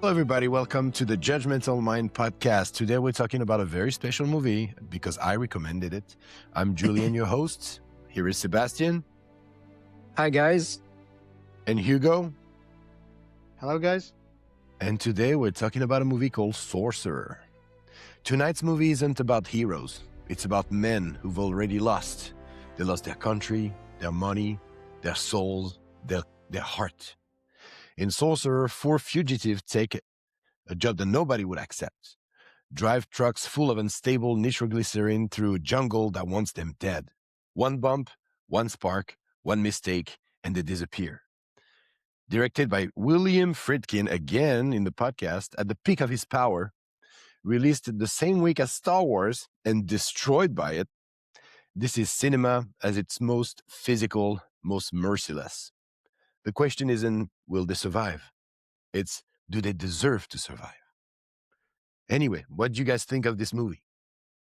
Hello, everybody. Welcome to the Judgemental Mind podcast. Today, we're talking about a very special movie because I recommended it. I'm Julien, your host. Here is Sebastian. Hi, guys. And Hugo. Hello, guys. And today, we're talking about a movie called Sorcerer. Tonight's movie isn't about heroes. It's about men who've already lost. They lost their country, their money, their souls, their heart. In Sorcerer, 4 fugitives take a job that nobody would accept. Drive trucks full of unstable nitroglycerin through a jungle that wants them dead. One bump, one spark, one mistake, and they disappear. Directed by William Friedkin, again in the podcast, at the peak of his power, released the same week as Star Wars and destroyed by it, this is cinema as its most physical, most merciless. The question isn't, will they survive? It's, do they deserve to survive? Anyway, what do you guys think of this movie?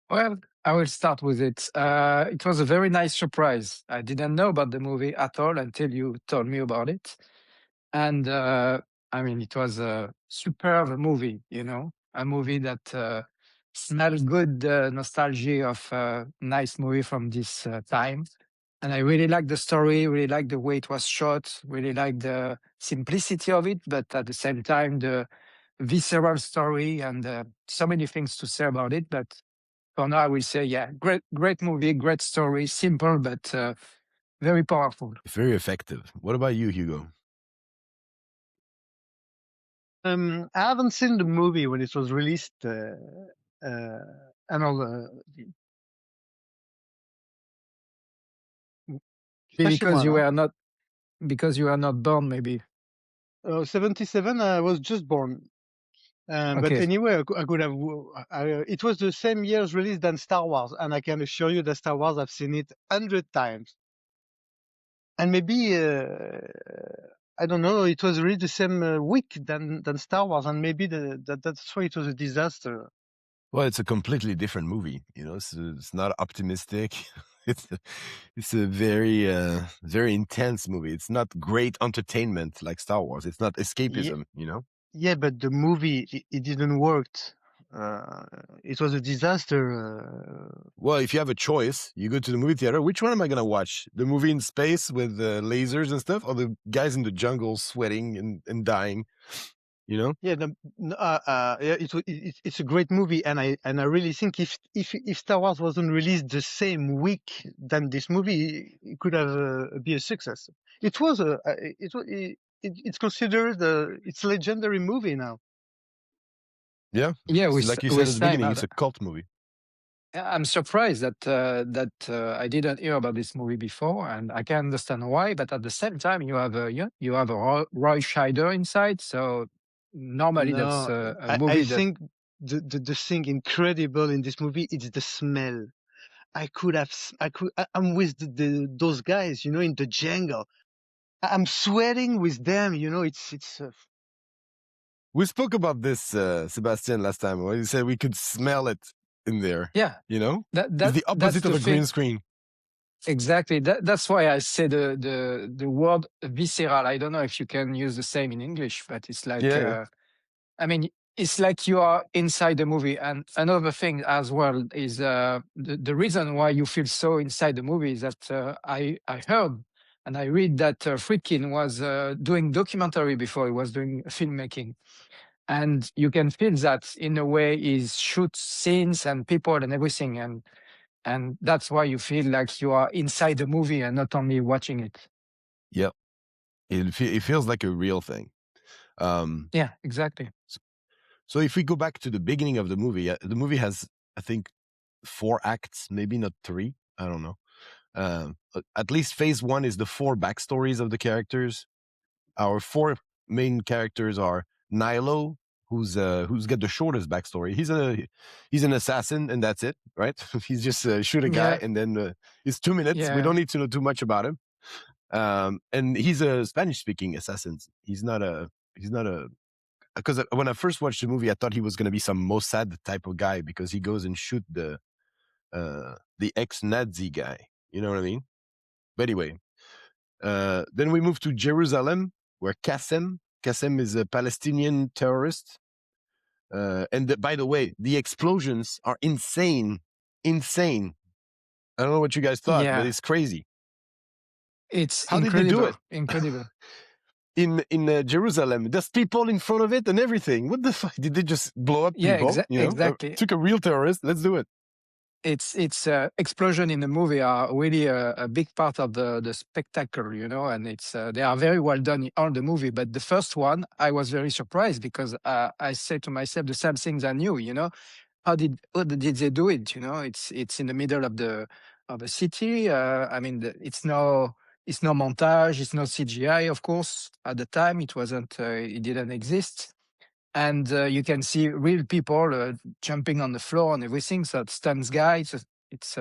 Well, I will start with it. It was a very nice surprise. I didn't know about the movie at all until you told me about it. And it was a superb movie, a movie that smells good, nostalgia of a nice movie from this time. And I really like the story, really like the way it was shot, really like the simplicity of it, but at the same time, the visceral story and so many things to say about it. But for now, I will say, yeah, great movie, great story, simple, but very powerful. Very effective. What about you, Hugo? I haven't seen the movie when it was released, and all. Because you were not born, maybe. 77, I was just born. But Okay. anyway, I could have. It was the same year's release than Star Wars, and I can assure you that Star Wars, I've seen it 100 times. And maybe I don't know. It was really the same week than Star Wars, and maybe that's why it was a disaster. Well, it's a completely different movie. It's not optimistic. It's a very very intense movie. It's not great entertainment like Star Wars. It's not escapism. Yeah, but the movie it didn't work. It was a disaster. Well, if you have a choice, you go to the movie theater. Which one am I gonna watch? The movie in space with lasers and stuff, or the guys in the jungle sweating and dying? Yeah, it's a great movie, and I really think if Star Wars wasn't released the same week than this movie, it could have be a success. It was it's considered it's a legendary movie now. Yeah, like you said at the beginning, it's a cult movie. I'm surprised that I didn't hear about this movie before, and I can understand why. But at the same time, you have a Roy Scheider inside, so normally that's a movie. I think the thing incredible in this movie is the smell. I'm with those guys, in the jungle. I'm sweating with them, it's. We spoke about this, Sebastian, last time. Where you said we could smell it in there. Yeah, it's the opposite of a green screen. Exactly. That's why I say the word visceral. I don't know if you can use the same in English, but it's like, it's like you are inside the movie. And another thing as well is the reason why you feel so inside the movie is that I heard and I read that Friedkin was doing documentary before he was doing filmmaking. And you can feel that in a way he shoots scenes and people and everything. And that's why you feel like you are inside the movie and not only watching it. Yep. It feels like a real thing. Yeah, exactly. So if we go back to the beginning of the movie has, I think, 4 acts, maybe not 3. I don't know. At least phase 1 is the 4 backstories of the characters. Our 4 main characters are Nilo, who's got the shortest backstory. He's an assassin, and that's it, right? He's just shoot a guy, and then it's 2 minutes. Yeah. We don't need to know too much about him. And he's a Spanish-speaking assassin. He's not a because when I first watched the movie, I thought he was going to be some Mossad type of guy because he goes and shoot the ex-Nazi guy. You know what I mean? But anyway, then we move to Jerusalem, where Kassim Kassim is a Palestinian terrorist. And by the way, the explosions are insane. Insane. I don't know what you guys thought, but Yeah, it's crazy. it's How did they do it? incredible. In Jerusalem, there's people in front of it and everything. What the fuck? Did they just blow up Yeah, people? exactly. Took a real terrorist. Let's do it. It's explosion in the movie are really a big part of the spectacle, and it's they are very well done on the movie. But the first one, I was very surprised because I said to myself the same things I knew. How did they do it? It's in the middle of the city. I mean, it's no montage, it's no CGI, of course. At the time, it wasn't, it didn't exist, and you can see real people jumping on the floor and everything. So it stuns guys. It's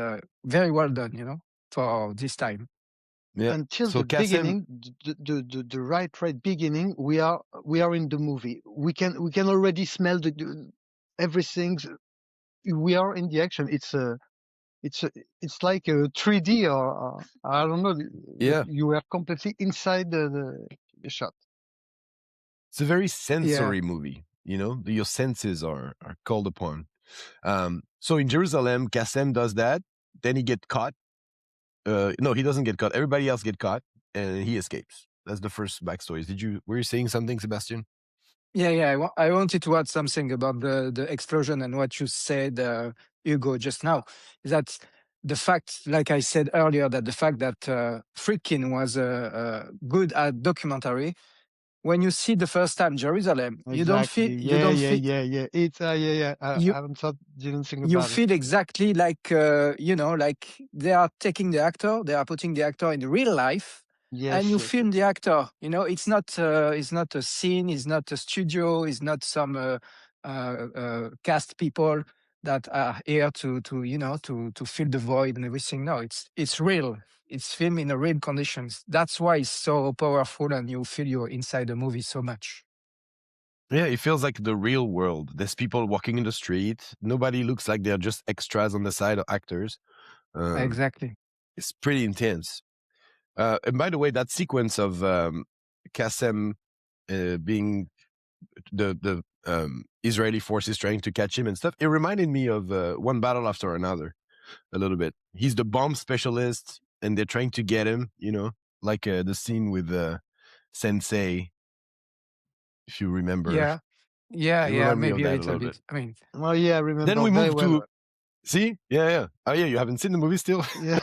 very well done, for this time. Yeah. Until So the Kassim, beginning, the right beginning, we are in the movie. We can already smell everything. We are in the action. It's like a 3D or I don't know. yeah, You are completely inside the shot. it's a very Yeah. sensory movie. Your senses are called upon. So in Jerusalem, Kassim does that. Then he gets caught. No, he doesn't get caught. Everybody else get caught, and he escapes. That's the first backstory. Were you saying something, Sebastian? Yeah. I wanted to add something about the explosion and what you said, Hugo, just now. That the fact, like I said earlier, that the fact that Friedkin was good at documentary. When you see the first time Jerusalem, you don't feel Exactly. you don't feel Yeah. It's yeah. I you didn't think you about it. feel exactly like like they are taking the actor, they are putting the actor in real life, and you Yes. film the actor. It's not a scene, it's not a studio, it's not some cast people that are here to fill the void and everything. No, it's real. It's filmed in a real conditions. That's why it's so powerful, and you feel you're inside the movie so much. Yeah, it feels like the real world. There's people walking in the street. Nobody looks like they're just extras on the side or actors. Exactly. It's pretty intense. And by the way, that sequence of Kassim being the Israeli forces trying to catch him and stuff, it reminded me of One Battle After Another a little bit. He's the bomb specialist, and they're trying to get him, like the scene with Sensei, if you remember. Yeah, It reminded me of maybe a that a little little bit. bit. I mean, Oh yeah, I remember. Then we very move well. to see, yeah. Oh yeah, you haven't seen the movie still. Yeah,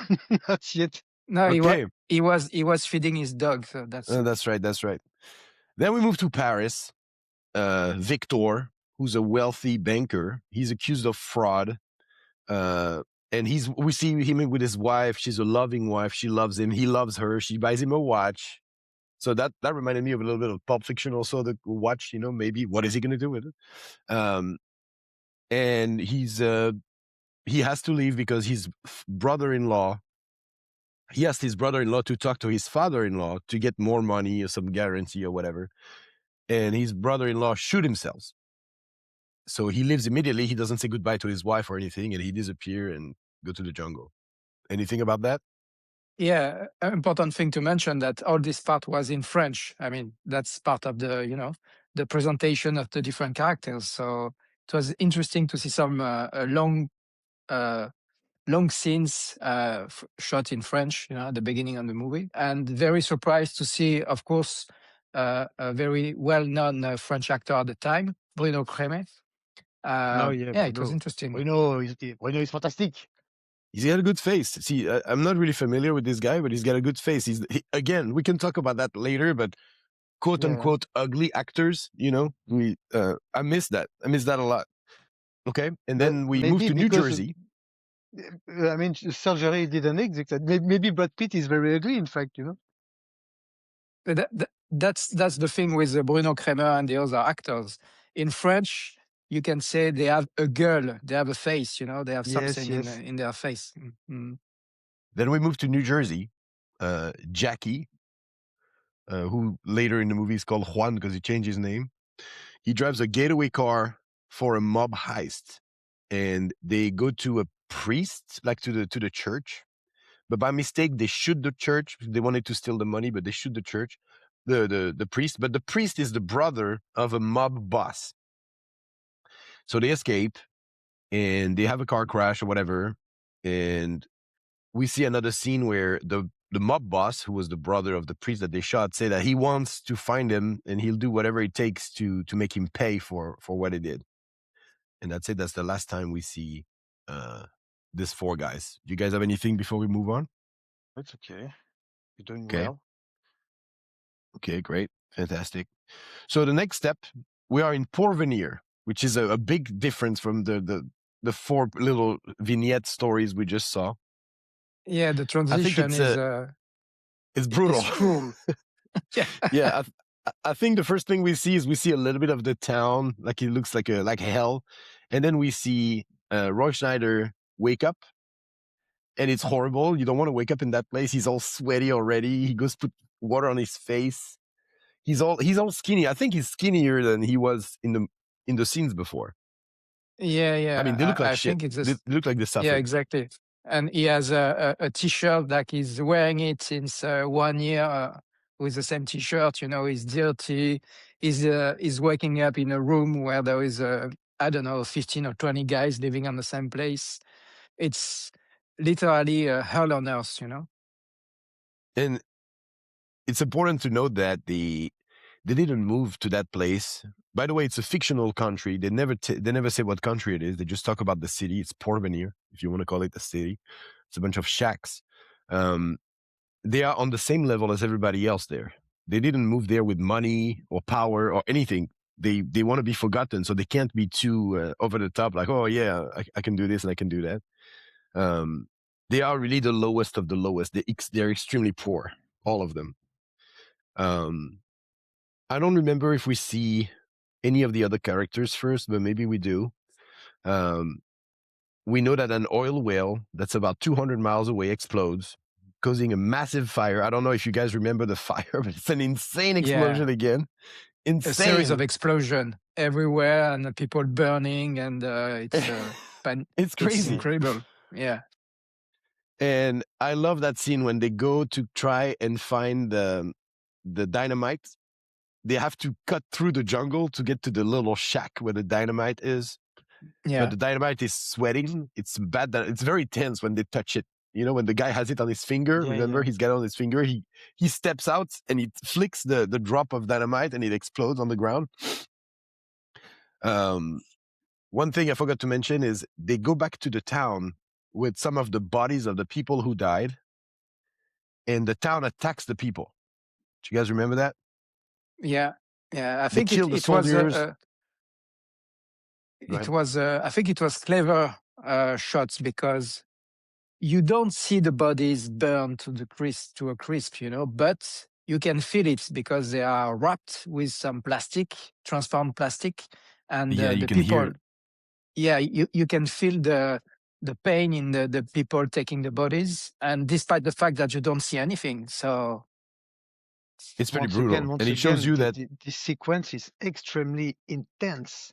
not yet. no, Okay, he was feeding his dog, so that's right. Then we move to Paris. Victor, who's a wealthy banker, he's accused of fraud. And we see him with his wife. She's a loving wife. She loves him. He loves her. She buys him a watch. So that reminded me of a little bit of Pulp Fiction. Also, the watch. Maybe what is he going to do with it? And he has to leave because his brother-in-law. He asked his brother-in-law to talk to his father-in-law to get more money or some guarantee or whatever. And his brother-in-law shoot himself. So he leaves immediately. He doesn't say goodbye to his wife or anything, and he disappears and go to the jungle. Anything about that? yeah. An important thing to mention that all this part was in French. I mean, that's part of the presentation of the different characters. So it was interesting to see some long scenes shot in French, at the beginning of the movie, and very surprised to see, of course, a very well-known French actor at the time, Bruno Crémer. Oh yeah, Yeah, it was Bruno. interesting. Bruno is fantastic. He's got a good face. See, I'm not really familiar with this guy, but he's got a good face. Again, we can talk about that later, but quote unquote ugly actors, I miss that. I miss that a lot. Okay. And then we move to New Jersey. I mean, surgery didn't exist. Maybe Brad Pitt is very ugly, in fact, But that's the thing with Bruno Crémer and the other actors. In French, you can say they have a girl, they have a face, they have something Yes. in their face. Mm. Then we move to New Jersey. Jackie, who later in the movie is called Juan because he changed his name. He drives a getaway car for a mob heist, and they go to a priest, like to the church. But by mistake, they shoot the church. They wanted to steal the money, but they shoot the church. the priest, but the priest is the brother of a mob boss. So they escape and they have a car crash or whatever, and we see another scene where the mob boss, who was the brother of the priest that they shot, say that he wants to find him and he'll do whatever it takes to make him pay for what he did. And that's it. That's the last time we see these four guys. Do you guys have anything before we move on? It's okay. You're doing Okay. well. Okay, great. Fantastic. So the next step, we are in Porvenir, which is a big difference from the four little vignette stories we just saw. Yeah, the I think transition is it's brutal. It's cruel. Yeah. Yeah, I think the first thing we see is a little bit of the town, like it looks like hell, and then we see Roy Schneider wake up, and it's horrible. You don't want to wake up in that place. He's all sweaty already. He goes put water on his face. He's all skinny. I think he's skinnier than he was in the scenes before. Yeah. I mean, they look like I shit. think it's They look like they suffered. Yeah, exactly. And he has a T-shirt that he's wearing it since 1 year with the same T-shirt. You know, he's dirty. He's waking up in a room where there is I don't know, 15 or 20 guys living on the same place. It's literally hell on earth. You know. And it's important to note that they didn't move to that place. By the way, it's a fictional country. They never say what country it is. They just talk about the city. It's Porvenir, if you want to call it a city. It's a bunch of shacks. They are on the same level as everybody else there. They didn't move there with money or power or anything. They want to be forgotten, so they can't be too over the top, like, oh yeah, I can do this and I can do that. They are really the lowest of the lowest. They're extremely poor, all of them. I don't remember if we see any of the other characters first, but maybe we do. We know that an oil well that's about 200 miles away explodes, causing a massive fire. I don't know if you guys remember the fire, but it's an insane explosion again. Insane. A series of explosions everywhere and people burning, and it's it's crazy. It's incredible. Yeah. And I love that scene when they go to try and find the dynamite. They have to cut through the jungle to get to the little shack where the dynamite is. Yeah. But the dynamite is sweating. It's bad. It's very tense when they touch it. You know, when the guy has it on his finger, remember, he's got it on his finger. He steps out and he flicks the drop of dynamite and it explodes on the ground. One thing I forgot to mention is they go back to the town with some of the bodies of the people who died, and the town attacks the people. Do you guys remember that? Yeah. I think it was I think it was clever shots because you don't see the bodies burn to a crisp, you know, but you can feel it because they are wrapped with some plastic, transformed plastic, and you the can people. hear it. Yeah, you can feel the pain in the people taking the bodies, and despite the fact that you don't see anything, so it's pretty brutal. And it shows you that this sequence is extremely intense.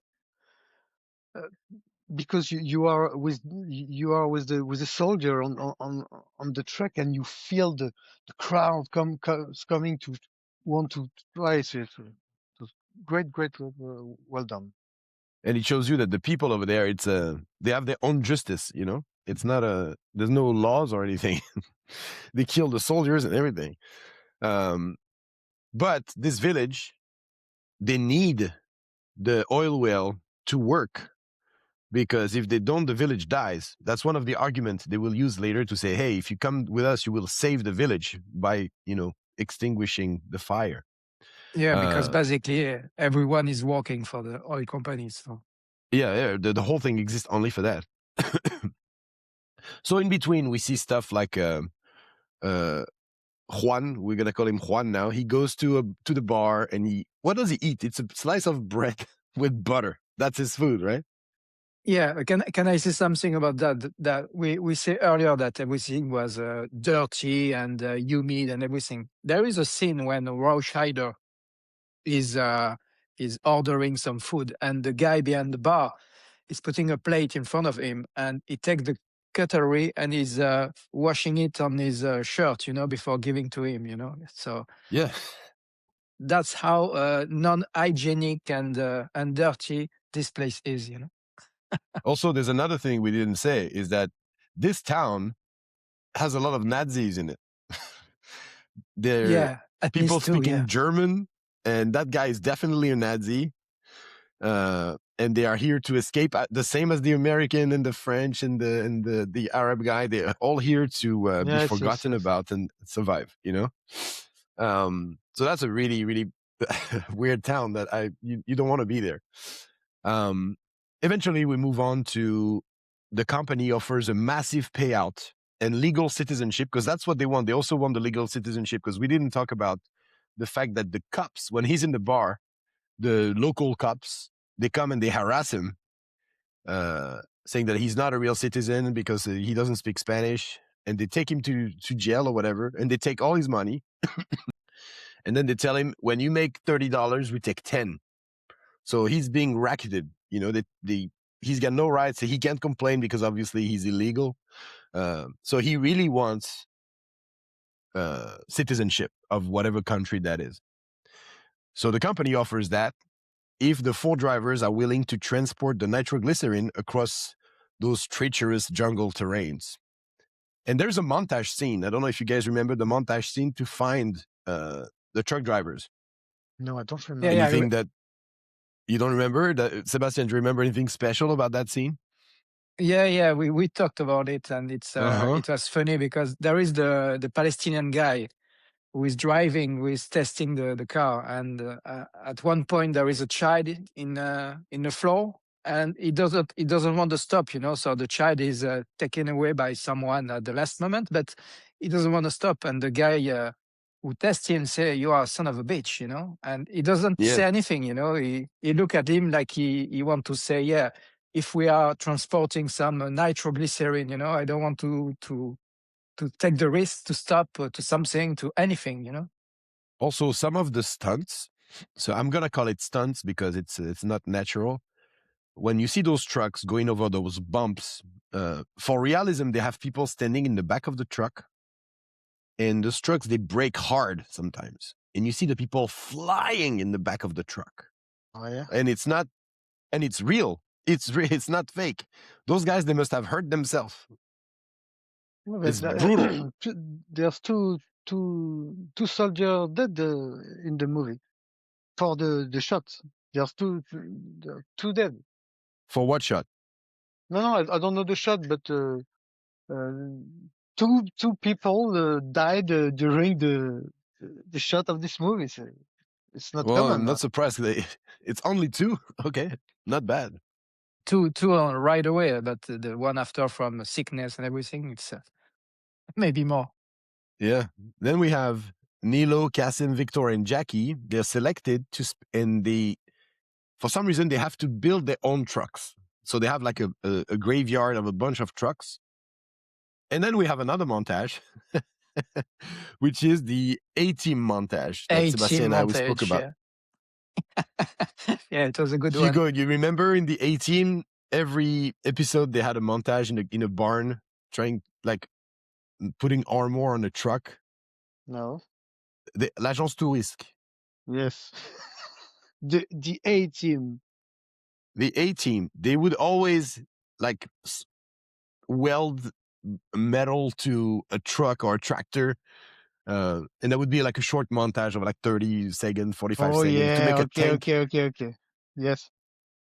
Because you are with the soldier on the truck, and you feel the crowd coming to want to try it. Great, well done. And it shows you that the people over there, they have their own justice. You know, it's not there's no laws or anything. They kill the soldiers and everything. But this village, they need the oil well to work. Because if they don't, the village dies. That's one of the arguments they will use later to say, hey, if you come with us, you will save the village by, extinguishing the fire. Yeah, because basically everyone is working for the oil companies. So. Yeah, the whole thing exists only for that. So in between, we see stuff like Juan. We're gonna call him Juan now. He goes to the bar and what does he eat? It's a slice of bread with butter. That's his food, right? Yeah, can I say something about that? That we say earlier that everything was dirty and humid and everything. There is a scene when Raw Scheider is ordering some food, and the guy behind the bar is putting a plate in front of him, and he takes the cutlery and is washing it on his shirt, before giving to him, So yeah. that's how non-hygienic and dirty this place is, you know. Also, there's another thing we didn't say is that this town has a lot of Nazis in it. They're Yeah, at people least two. speaking Yeah, German, and that guy is definitely a Nazi. And they are here to escape, the same as the American and the French and the Arab guy. They're all here to be Yes, forgotten yes. about and survive. You know, so that's a really, really weird town that you don't want to be there. Eventually, we move on to the company offers a massive payout and legal citizenship, because that's what they want. They also want the legal citizenship, because we didn't talk about the fact that the cops, when he's in the bar, the local cops, they come and they harass him, saying that he's not a real citizen because he doesn't speak Spanish, and they take him to jail or whatever, and they take all his money, and then they tell him, when you make $30, we take 10. So he's being racketed. You know, he's got no rights. He can't complain because obviously he's illegal. So he really wants citizenship of whatever country that is. So the company offers that if the 4 drivers are willing to transport the nitroglycerin across those treacherous jungle terrains. And there's a montage scene. I don't know if you guys remember the montage scene to find the truck drivers. No, I don't remember. Yeah, Anything that you don't remember? Sebastian, do you remember anything special about that scene? yeah. We talked about it, and it was funny because there is the Palestinian guy who is driving, who is testing the car, and at one point there is a child in the floor, and he doesn't want to stop, you know. So the child is taken away by someone at the last moment, but he doesn't want to stop, and the guy who tests him say, "You are a son of a bitch," you know, and he doesn't say anything, you know. He look at him like he want to say, "Yeah, if we are transporting some nitroglycerin, you know, I don't want to take the risk to stop to something, to anything, you know." Also, some of the stunts, so I'm going to call it stunts because it's not natural. When you see those trucks going over those bumps, for realism, they have people standing in the back of the truck, and those trucks, they brake hard sometimes. And you see the people flying in the back of the truck. Oh, yeah. And it's real. It's not fake. Those guys, they must have hurt themselves. It's brutal. There's two soldiers dead in the movie for the shots. There's two dead. For what shot? No, I don't know the shot, but two people died during the shot of this movie. So it's not Well, common. I'm not surprised. It's only 2. Okay, not bad. Two right away, but the one after from sickness and everything, it's maybe more. Yeah. Then we have Nilo, Kassim, Victor, and Jackie. They're selected for some reason, they have to build their own trucks. So they have like a graveyard of a bunch of trucks. And then we have another montage, which is the A-Team montage that Sebastian and I we spoke about. Yeah. Yeah, it was a good Hugo, one. you remember in the A-Team, every episode they had a montage in a barn trying, like, putting armor on a truck? No. L'Agence Tourisque. Yes. The A-Team. The A-Team, they would always like weld metal to a truck or a tractor, and that would be like a short montage of like 30 seconds, 45 seconds to make a tank. Okay. Yes.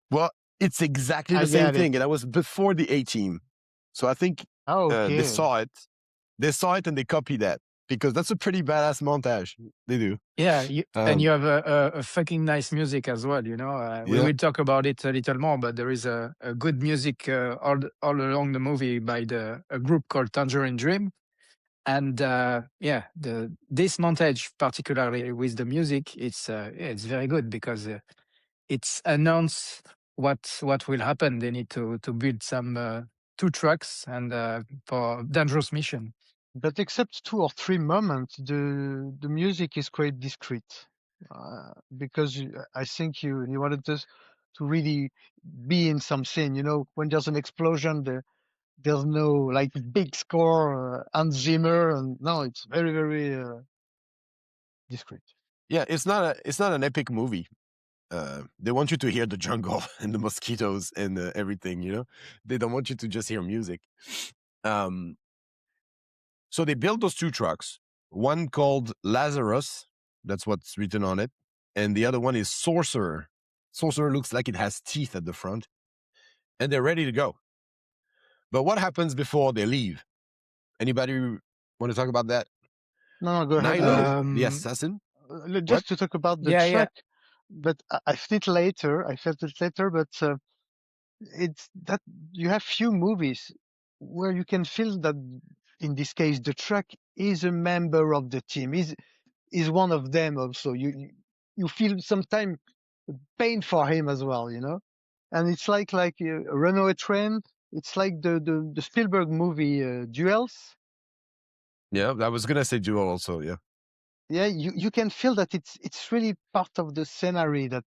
Well, it's exactly I the same get thing, it. and that was before the A-Team. So I think Okay. they saw it and they copied that, because that's a pretty badass montage. They do. Yeah, and you have a fucking nice music as well, you know. We will talk about it a little more, but there is a good music all along the movie by a group called Tangerine Dream. And this montage, particularly with the music, it's very good because it's announced what will happen. They need to build some 2 trucks and for dangerous mission. But except 2 or 3 moments, the music is quite discreet, because I think you wanted us to really be in some scene. You know, when there's an explosion, there's no like big score, Hans Zimmer, and no, it's very, very discreet. Yeah, it's not an epic movie. They want you to hear the jungle and the mosquitoes and everything, you know? They don't want you to just hear music. So they built those 2 trucks, one called Lazarus, that's what's written on it, and the other one is Sorcerer. Sorcerer looks like it has teeth at the front, and they're ready to go. But what happens before they leave? Anybody want to talk about that? No, go ahead. Nilo, the assassin? Just to talk about the Yeah, track, but I felt it later. But it's that you have few movies where you can feel that in this case the truck is a member of the team, is one of them also. You feel sometimes pain for him as well, you know. And it's like a runaway train. It's like the Spielberg movie Duels. Yeah, I was gonna say Duel also. Yeah. Yeah, you can feel that it's really part of the scenery that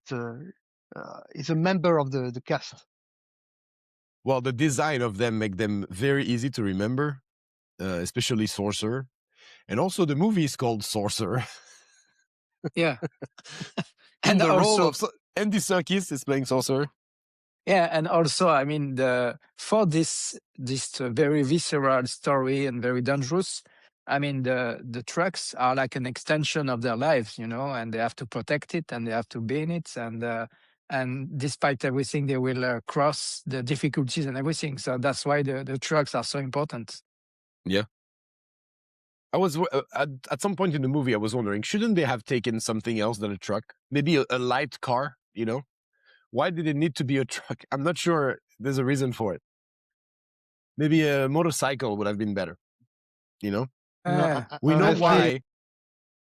is a member of the cast. Well, the design of them make them very easy to remember, especially Sorcerer, and also the movie is called Sorcerer. Yeah. In And the role also, of Andy Serkis is playing Sorcerer. yeah, and also, I mean, for this very visceral story and very dangerous, I mean, the trucks are like an extension of their lives, you know, and they have to protect it and they have to be in it, and despite everything, they will cross the difficulties and everything. So that's why the trucks are so important. Yeah. I was at some point in the movie, I was wondering, shouldn't they have taken something else than a truck? Maybe a light car, you know? Why did it need to be a truck? I'm not sure there's a reason for it. Maybe a motorcycle would have been better, you know? No, We know honestly,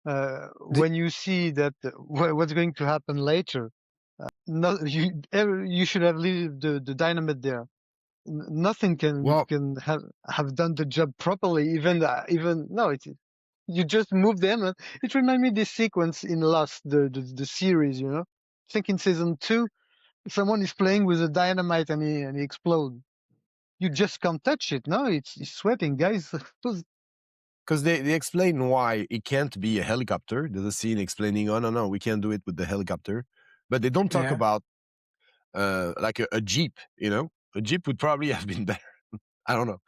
why. when you see that what's going to happen later, no, you should have leave the dynamite there. Nothing Well, can have done the job properly. Even no, you just move them. It reminded me this sequence in Lost, the series. You know, I think in season 2, someone is playing with a dynamite and he explodes. You just can't touch it. No, it's sweating, guys. because they explain why it can't be a helicopter. There's a scene explaining, oh, no, we can't do it with the helicopter. But they don't talk Yeah. about like a Jeep, you know? A Jeep would probably have been better. I don't know.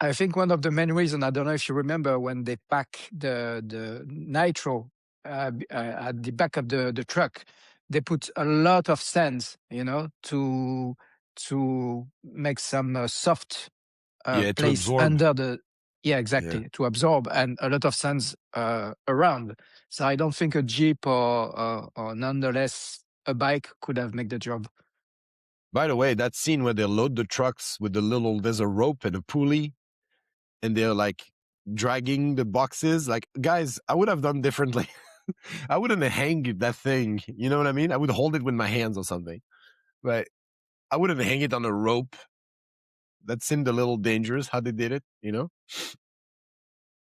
I think one of the main reasons, I don't know if you remember, when they pack the nitro at the back of the truck, they put a lot of sands, you know, to make some soft Yeah, to place absorb. under the. Yeah, exactly, Yeah. to absorb, and a lot of sands around. So I don't think a Jeep or nonetheless a bike could have made the job. By the way, that scene where they load the trucks with there's a rope and a pulley, and they're like dragging the boxes. Like, guys, I would have done differently. I wouldn't hang that thing. You know what I mean? I would hold it with my hands or something, but I wouldn't hang it on a rope. That seemed a little dangerous how they did it, you know?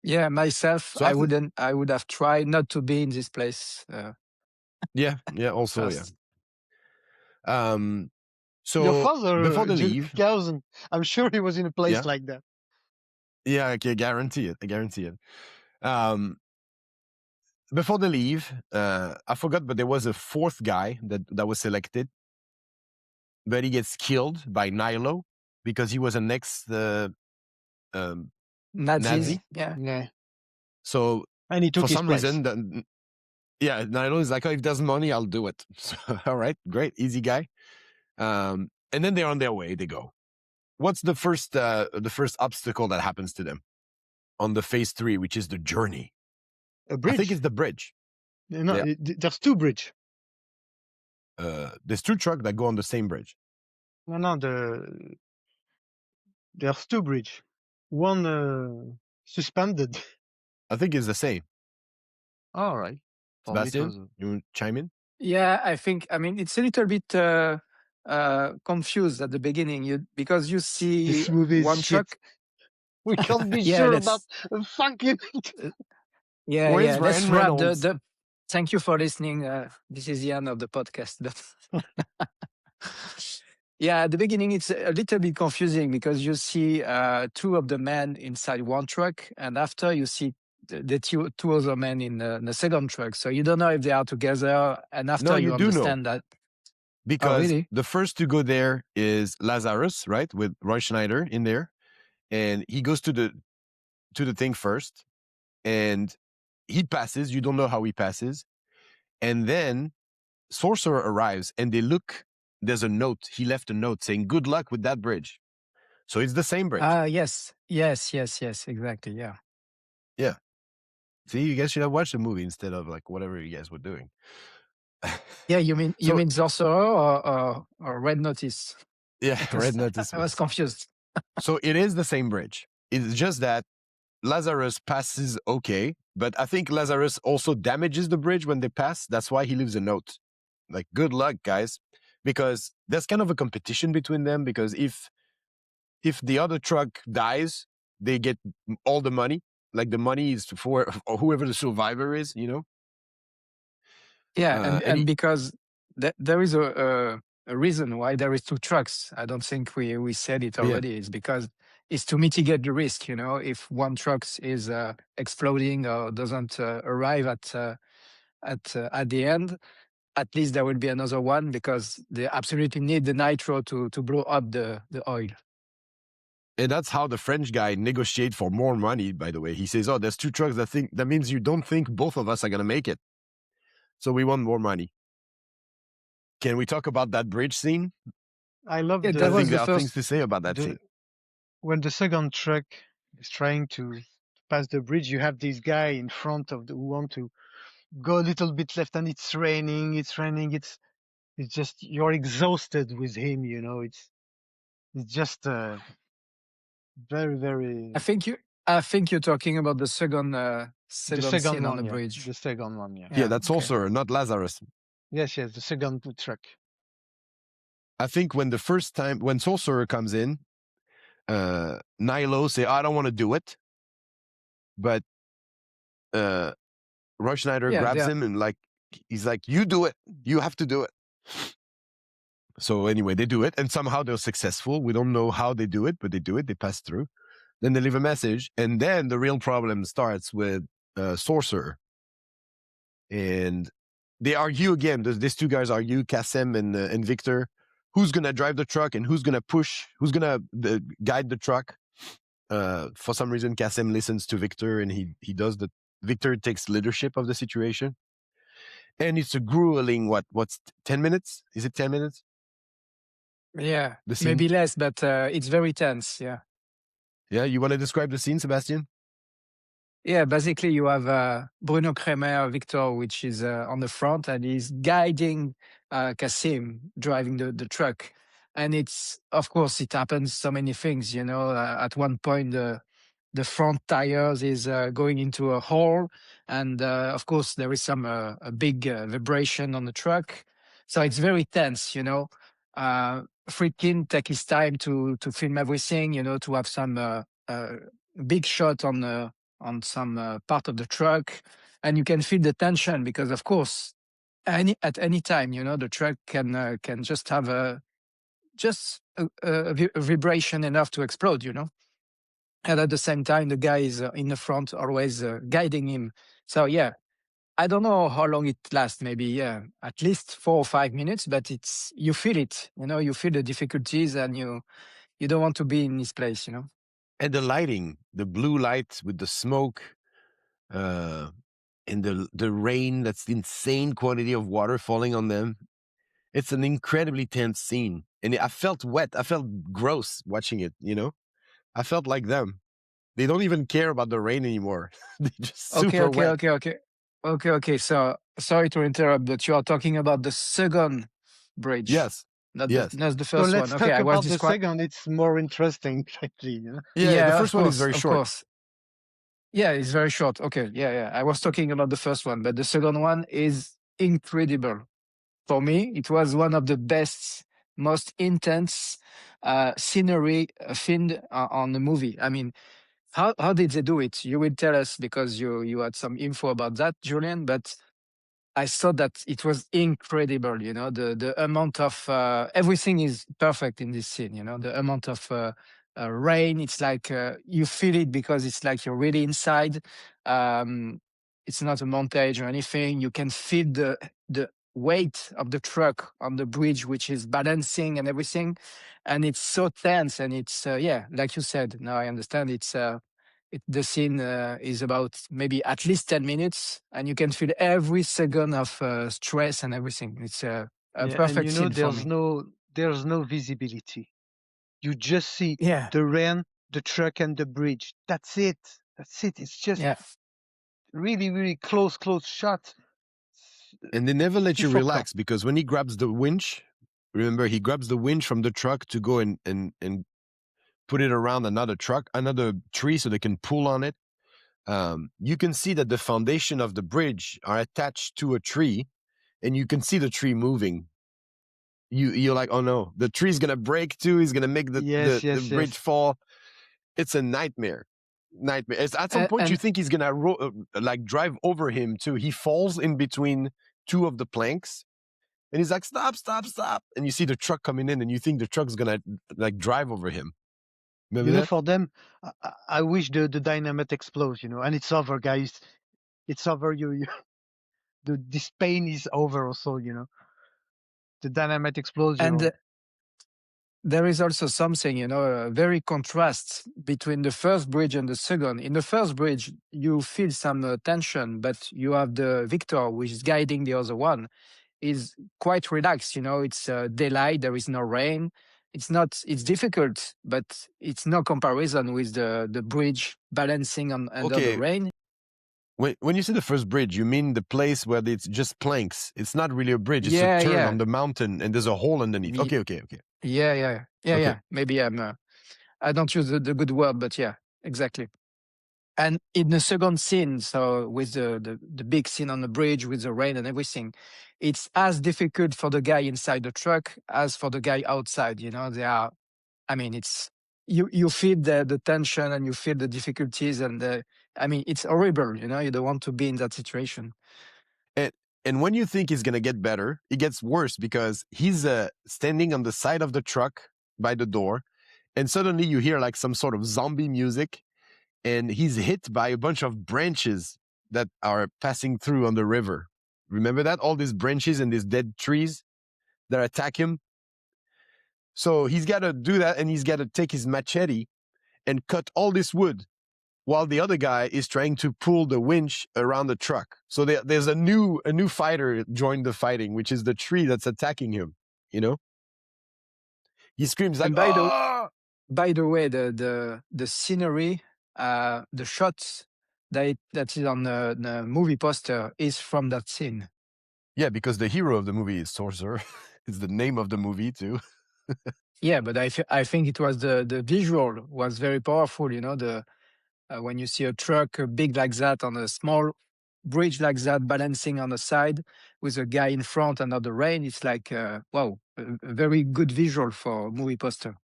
Yeah, myself, So I would have tried not to be in this place. yeah, also, First. yeah. So Your father, before they leave, Gauzen, I'm sure he was in a place like that. Yeah, I can guarantee it. I guarantee it. Before they leave, I forgot, but there was a 4th guy that was selected, but he gets killed by Nilo because he was an ex Nazi. Yeah. So and he took for his some place. reason, Nilo is like, oh, if there's money, I'll do it. So, all right, great, easy guy. And then they're on their way. They go. What's the first obstacle that happens to them on the phase 3, which is the journey? A bridge. I think it's the bridge. No, there's 2 bridges. There's 2 trucks that go on the same bridge. No, there's 2 bridges. One suspended. I think it's the same. All right. Sebastian, you want to chime in? Yeah, I mean, it's a little bit confused at the beginning, because you see This movie is one shit. truck. We can't be Yeah, sure about fucking. Yeah, Where's let's Ryan wrap Reynolds? Thank you for listening. This is the end of the podcast. Yeah, at the beginning, it's a little bit confusing because you see 2 of the men inside one truck, and after you see the two other men in the second truck. So you don't know if they are together. And after No, you you do know. understand that. Because really? the first to go there is Lazarus, right? With Roy Schneider in there. And he goes to the thing first. And he passes. You don't know how he passes. And then Sorcerer arrives and they look. There's a note. He left a note saying, "Good luck with that bridge." So it's the same bridge. Yes. Exactly. Yeah. Yeah. See, you guys should have watched the movie instead of like whatever you guys were doing. Yeah, you mean Sorcerer or Red Notice? Yeah, Because Red Notice. I was confused. So it is the same bridge. It's just that Lazarus passes okay, but I think Lazarus also damages the bridge when they pass. That's why he leaves a note. Like, good luck, guys. Because there's kind of a competition between them, because if the other truck dies, they get all the money. Like the money is for whoever the survivor is, you know? Yeah, and because there is a reason why there is two trucks. I don't think we said it already. It's because it's to mitigate the risk. You know, if one truck is exploding or doesn't arrive at the end, at least there will be another one, because they absolutely need the nitro to blow up the oil. And that's how the French guy negotiates for more money, by the way. He says, "Oh, there's two trucks that means you don't think both of us are going to make it. So we want more money." Can we talk about that bridge scene? I love Yeah, the. I that was think the there are first. things to say about that scene. When the second truck is trying to pass the bridge, you have this guy in front of who want to go a little bit left, and it's raining. It's just you're exhausted with him. You know, it's just very very. I think you're talking about the second The scene second on one, the yeah. bridge. The second one, yeah. Yeah, that's okay. also not Lazarus. Yes, the second truck. I think when Sorcerer comes in, Nilo say, "I don't want to do it," but Roy Schneider grabs him and he's like, "You do it. You have to do it." So anyway, they do it, and somehow they're successful. We don't know how they do it, but they do it. They pass through. Then they leave a message, and then the real problem starts with Sorcerer, and they argue again. These two guys argue, Kassim and Victor, who's gonna drive the truck and who's gonna push, who's gonna guide the truck. For some reason, Kassim listens to Victor, and he does the. Victor takes leadership of the situation, and it's a grueling. What's 10 minutes? Is it 10 minutes? Yeah, The scene? maybe less, but it's very tense. Yeah. Yeah, you want to describe the scene, Sebastian? Yeah, basically you have Bruno Kremer, Victor, which is on the front, and he's guiding Kassim driving the truck. And it's, of course, it happens so many things, you know. At one point, the front tires is going into a hole, and of course there is some a big vibration on the truck. So it's very tense, you know. Friedkin take his time to film everything, you know, to have some big shot on some part of the truck, and you can feel the tension because, of course, at any time, you know, the truck can just have a vibration enough to explode, you know. And at the same time, the guy is in the front, always guiding him. So yeah, I don't know how long it lasts. Maybe at least 4 or 5 minutes. But you feel it. You know, you feel the difficulties, and you don't want to be in this place. You know. And the lighting, the blue light with the smoke, and the rain. That's the insane quantity of water falling on them. It's an incredibly tense scene, and I felt wet. I felt gross watching it. You know, I felt like them. They don't even care about the rain anymore. They're just super wet. Okay. So sorry to interrupt, but you are talking about the second bridge. Yes. Not Yes. the So first let's one. talk Okay, I was about the second. It's more interesting, actually. You know? Yeah, the of first one is course, very of short. course. Yeah, it's very short. Okay, yeah. I was talking about the first one, but the second one is incredible. For me, it was one of the best, most intense scenery filmed on the movie. I mean, how did they do it? You will tell us because you had some info about that, Julien. But I saw that it was incredible. You know, the amount of everything is perfect in this scene. You know, the amount of rain. It's like you feel it because it's like you're really inside. It's not a montage or anything. You can feel the weight of the truck on the bridge, which is balancing and everything, and it's so tense. And it's yeah, like you said. Now I understand. The scene is about maybe at least 10 minutes, and you can feel every second of stress and everything. It's a Yeah, and perfect scene for me. there's no visibility. You just see Yeah, the rain, the truck, and the bridge. That's it. That's it. It's just yeah. really, really close shot. And they never let you Suffocant. relax, because when he grabs the winch, remember, he grabs the winch from the truck to go and put it around another tree so they can pull on it. You can see that the foundation of the bridge are attached to a tree, and you can see the tree moving. You're like, oh no, the tree's gonna break too. He's gonna make the bridge fall. It's a nightmare. At some point, you think he's gonna like drive over him too. He falls in between two of the planks, and he's like, stop. And you see the truck coming in, and you think the truck's gonna like drive over him. Remember that? For them, I wish the dynamite explodes, and it's over, guys. It's over. This pain is over also, the dynamite explodes. And there is also something, very contrast between the first bridge and the second. In the first bridge, you feel some tension, but you have the victor, which is guiding the other one, is quite relaxed. It's daylight, there is no rain. It's difficult, but it's no comparison with the bridge balancing under the rain. When you say the first bridge, you mean the place where it's just planks. It's not really a bridge. It's a turn on the mountain, and there's a hole underneath. Okay. Yeah. Maybe I don't use the good word, but yeah, exactly. And in the second scene, so with the big scene on the bridge with the rain and everything, it's as difficult for the guy inside the truck as for the guy outside. It's you feel the tension and you feel the difficulties, and it's horrible. You don't want to be in that situation. And when you think he's gonna get better, it gets worse, because he's standing on the side of the truck by the door, and suddenly you hear like some sort of zombie music, and he's hit by a bunch of branches that are passing through on the river. Remember that? All these branches and these dead trees that attack him. So he's got to do that, and he's got to take his machete and cut all this wood, while the other guy is trying to pull the winch around the truck. So there's a new fighter joined the fighting, which is the tree that's attacking him. He screams like, by the way, the scenery, the shots that is on the movie poster is from that scene. Yeah, because the hero of the movie is Sorcerer. It's the name of the movie too. Yeah, but I think it was the visual was very powerful. When you see a truck big like that on a small bridge like that, balancing on the side with a guy in front under the rain, it's like wow, a very good visual for a movie poster.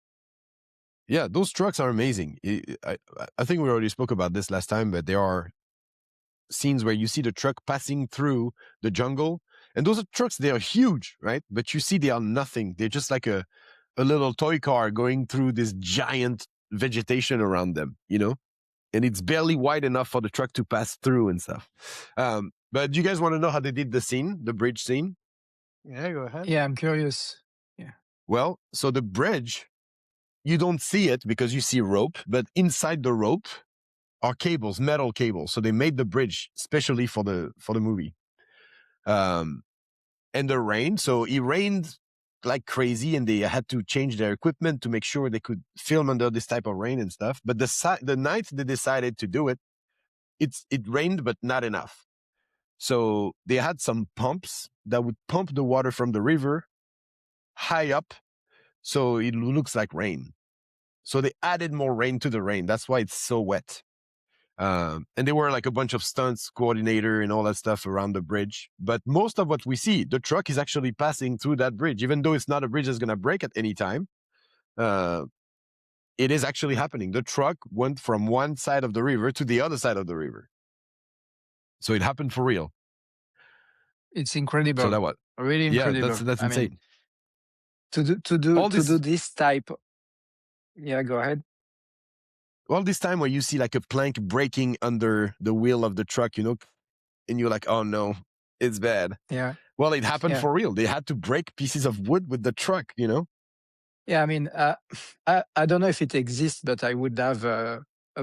Yeah, those trucks are amazing. I think we already spoke about this last time, but there are scenes where you see the truck passing through the jungle, and those are trucks, they are huge, right? But you see they are nothing. They're just like a little toy car going through this giant vegetation around them, and it's barely wide enough for the truck to pass through and stuff. But do you guys want to know how they did the bridge scene? Yeah, go ahead. Yeah, I'm curious. Yeah. Well, so the bridge, you don't see it because you see rope, but inside the rope are cables, metal cables. So they made the bridge specially for the movie. And the rain, so it rained like crazy, and they had to change their equipment to make sure they could film under this type of rain and stuff. But the night they decided to do it, it rained, but not enough. So they had some pumps that would pump the water from the river high up, so it looks like rain. So they added more rain to the rain. That's why it's so wet. And there were like a bunch of stunts coordinator and all that stuff around the bridge. But most of what we see, the truck is actually passing through that bridge, even though it's not a bridge that's going to break at any time. It is actually happening. The truck went from one side of the river to the other side of the river. So it happened for real. It's incredible. So that was really incredible. Yeah, that's insane. To do this type. Yeah, go ahead. all this time where you see like a plank breaking under the wheel of the truck, and you're like, oh no, it's bad. Yeah. Well, it happened Yeah. for real. They had to break pieces of wood with the truck, Yeah, I mean, I don't know if it exists, but I would have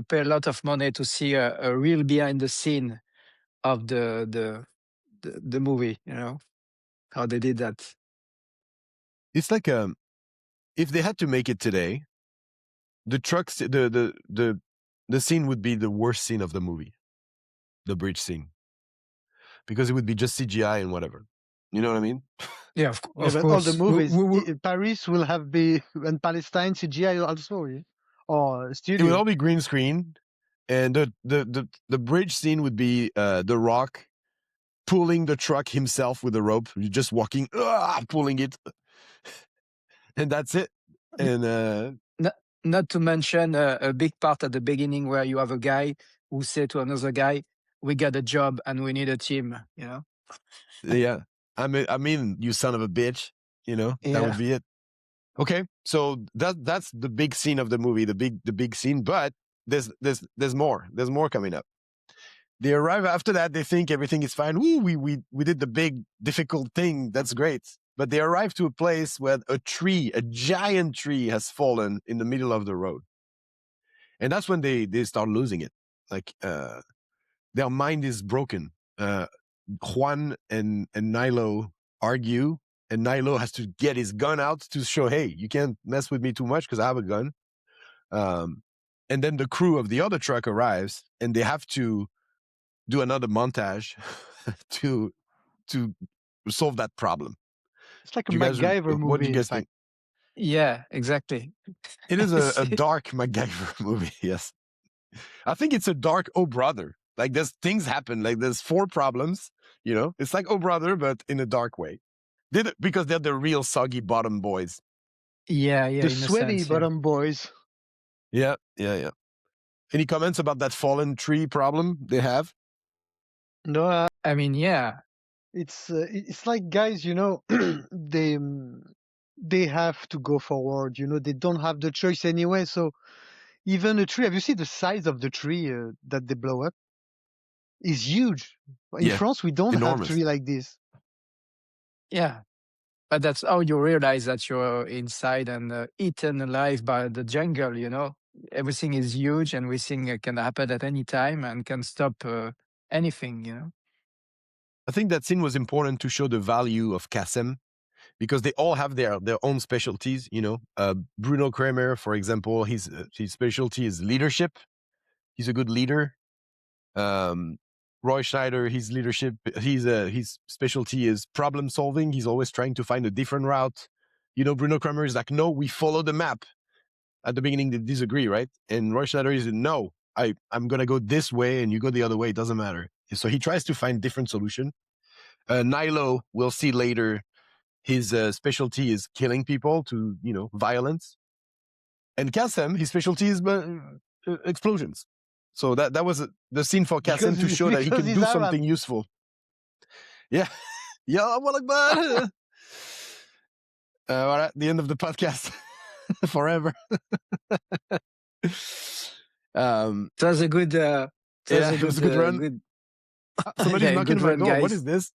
pay a lot of money to see a real behind the scene of the movie. How they did that. It's like if they had to make it today, the trucks, the scene would be the worst scene of the movie, the bridge scene, because it would be just CGI and whatever. You know what I mean? Yeah, Yeah, of but course. all the movies, We- Paris will have and Palestine CGI also, yeah? Or It would studio. all be green screen, and the bridge scene would be The Rock pulling the truck himself with a rope. You're just walking, pulling it, and that's it. And not to mention a big part at the beginning where you have a guy who say to another guy, "We got a job and we need a team." yeah, I mean, you son of a bitch. That Yeah. would be it. Okay, so that's the big scene of the movie, the big scene. But there's more. There's more coming up. They arrive after that. They think everything is fine. Woo, we did the big difficult thing. That's great. But they arrive to a place where a giant tree, has fallen in the middle of the road, and that's when they start losing it. Like their mind is broken. Juan and Nilo argue, and Nilo has to get his gun out to show, hey, you can't mess with me too much because I have a gun. And then the crew of the other truck arrives, and they have to do another montage to solve that problem. It's like a Do you guys, MacGyver what do movie, you in guys think? fact. Yeah, exactly. It is a dark MacGyver movie, yes. I think it's a dark Oh Brother. Like there's things happen, like there's 4 problems, It's like Oh Brother, but in a dark way. Because they're the real soggy bottom boys. Yeah, The in a sweaty sense, yeah. bottom boys. Yeah. Any comments about that fallen tree problem they have? No, I mean, yeah. it's like guys, they have to go forward. They don't have the choice anyway. So even a tree. Have you seen the size of the tree that they blow up? Is huge. In Yeah, France, we don't enormous. have tree like this. Yeah. But that's how you realize that you're inside and eaten alive by the jungle. Everything is huge and everything can happen at any time and can stop anything. I think that scene was important to show the value of Kassim, because they all have their own specialties. Bruno Kremer, for example, his specialty is leadership. He's a good leader. Roy Scheider, his specialty is problem solving. He's always trying to find a different route. Bruno Kremer is like, no, we follow the map. At the beginning, they disagree, right? And Roy Scheider is, no, I'm going to go this way and you go the other way. It doesn't matter. So he tries to find different solution. Nilo, we'll see later, his specialty is killing people to, violence. And Kassim, his specialty is explosions. So that was the scene for Kassim to show that he can do something useful. Yeah. Yeah, Allahu Akbar. Voilà, the end of the podcast. Forever. It was a good it was a good run. Somebody's knocking on my door. Guys. What is this?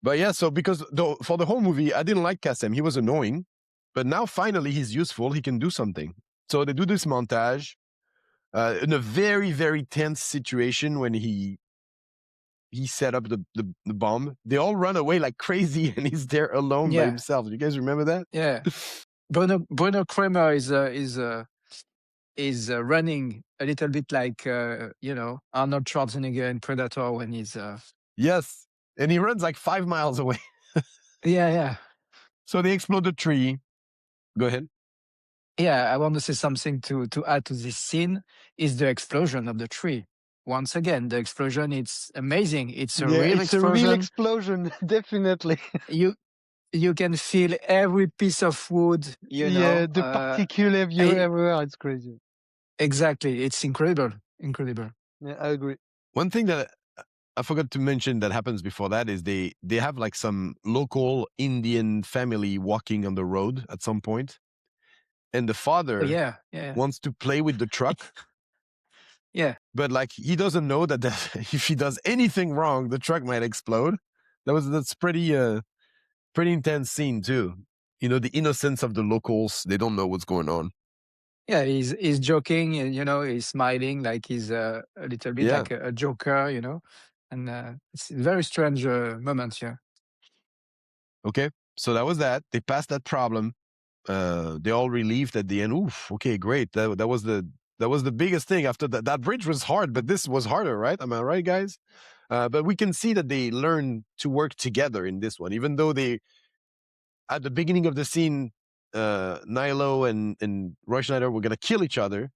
But yeah, so because for the whole movie, I didn't like Kassim. He was annoying. But now finally he's useful. He can do something. So they do this montage in a very, very tense situation when he set up the bomb. They all run away like crazy and he's there alone by himself. You guys remember that? Yeah. Bruno Kremer is running a little bit like Arnold Schwarzenegger in Predator when he's yes, and he runs like 5 miles away. Yeah. So they explode the tree. Go ahead. Yeah, I want to say something to add to this scene is the explosion of the tree. Once again, the explosion, it's amazing. It's a real explosion. It's a real explosion, definitely. You can feel every piece of wood, Yeah, the particle everywhere. It's crazy. Exactly. It's incredible. Yeah, I agree. One thing that I forgot to mention that happens before that is they have like some local Indian family walking on the road at some point. and the father yeah. wants to play with the truck. Yeah. But like he doesn't know that if he does anything wrong, the truck might explode. That's pretty intense scene too. You know, the innocence of the locals, they don't know what's going on. Yeah, he's joking, and he's smiling like he's a little bit like a joker, and it's a very strange moment here. Okay, so that was that. They passed that problem. They all relieved at the end. Oof, okay, great. That was the biggest thing. After that bridge was hard, but this was harder, right? Am I right, guys? But we can see that they learn to work together in this one, even though they, at the beginning of the scene, Nilo and Roy Schneider were gonna kill each other.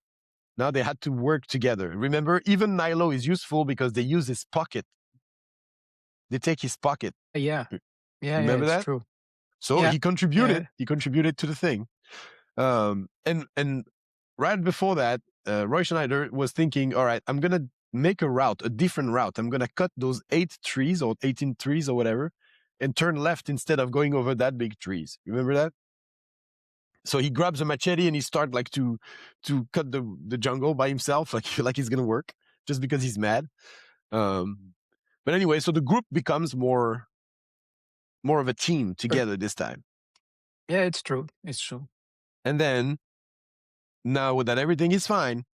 Now they had to work together. Remember, even Nilo is useful because they use his pocket. They take his pocket. Yeah. Remember it's that? true. So Yeah. he contributed. Yeah. He contributed to the thing. And right before that, Roy Schneider was thinking, all right, I'm gonna make a different route. I'm gonna cut those 8 trees or 18 trees or whatever, and turn left instead of going over that big trees. Remember that? So he grabs a machete and he starts like to cut the jungle by himself, like he's gonna work just because he's mad. But anyway, so the group becomes more of a team together this time. Yeah, it's true. It's true. And then, now that everything is fine,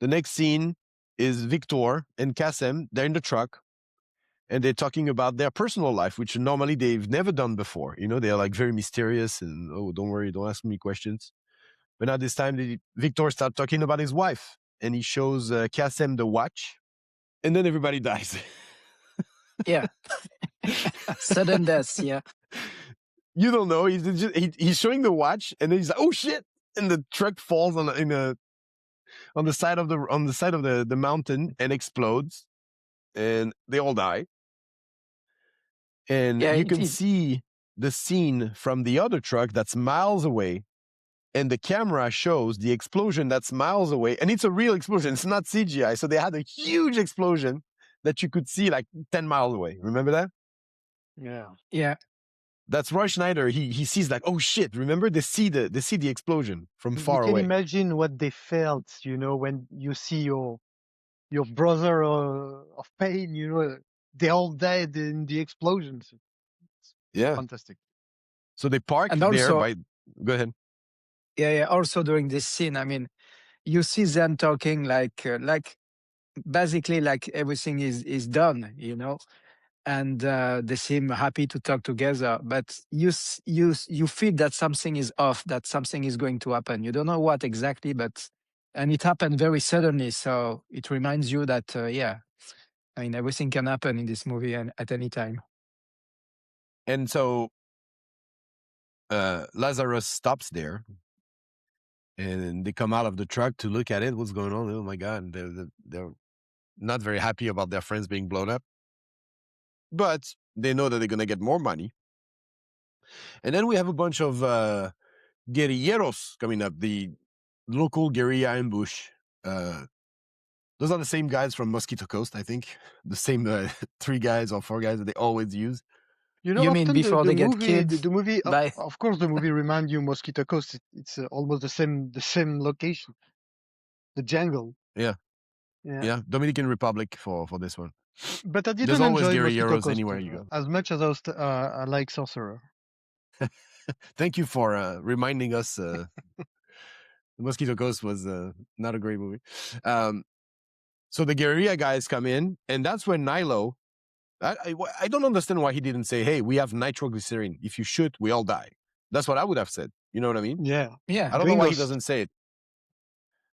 the next scene is Victor and Kassim. They're in the truck, and they're talking about their personal life, which normally they've never done before. You know, they're like very mysterious and, oh, don't worry, don't ask me questions. But now this time, Victor starts talking about his wife, and he shows Kassim the watch, and then everybody dies. Yeah. Sudden death, yeah. You don't know. He's showing the watch, and then he's like, "Oh shit!" And the truck falls on the side of the mountain and explodes, and they all die. And you can see the scene from the other truck that's miles away, and the camera shows the explosion that's miles away, and it's a real explosion. It's not CGI. So they had a huge explosion that you could see like 10 miles away. Remember that? Yeah. That's Roy Schneider. He sees like, oh shit! Remember, they see the explosion from far away. You can imagine what they felt, when you see your brother of pain. They all died in the explosions. It's fantastic. So they park and there also, by. Go ahead. Yeah. Also during this scene, I mean, you see them talking like basically like everything is done, and they seem happy to talk together, but you feel that something is off, that something is going to happen. You don't know what exactly, and it happened very suddenly, so it reminds you that I mean, everything can happen in this movie and at any time. And so Lazarus stops there, and they come out of the truck to look at it. What's going on? Oh my god, they're not very happy about their friends being blown up, but they know that they're gonna get more money. And then we have a bunch of guerrilleros coming up, the local guerrilla ambush. Those are the same guys from Mosquito Coast, I think. The same 3 guys or 4 guys that they always use. You mean before they get killed? The movie, of course, the movie reminds you Mosquito Coast. It's almost the same location, the jungle. Yeah. Dominican Republic for this one. But I didn't There's always enjoy Mosquito guerrilleros Coast anywhere you go. as much as I like Sorcerer. Thank you for reminding us. Mosquito Coast was not a great movie. So the guerrilla guys come in, and that's when Nilo. I don't understand why he didn't say, "Hey, we have nitroglycerin. If you shoot, we all die." That's what I would have said. You know what I mean? Yeah. I don't know why he doesn't say it.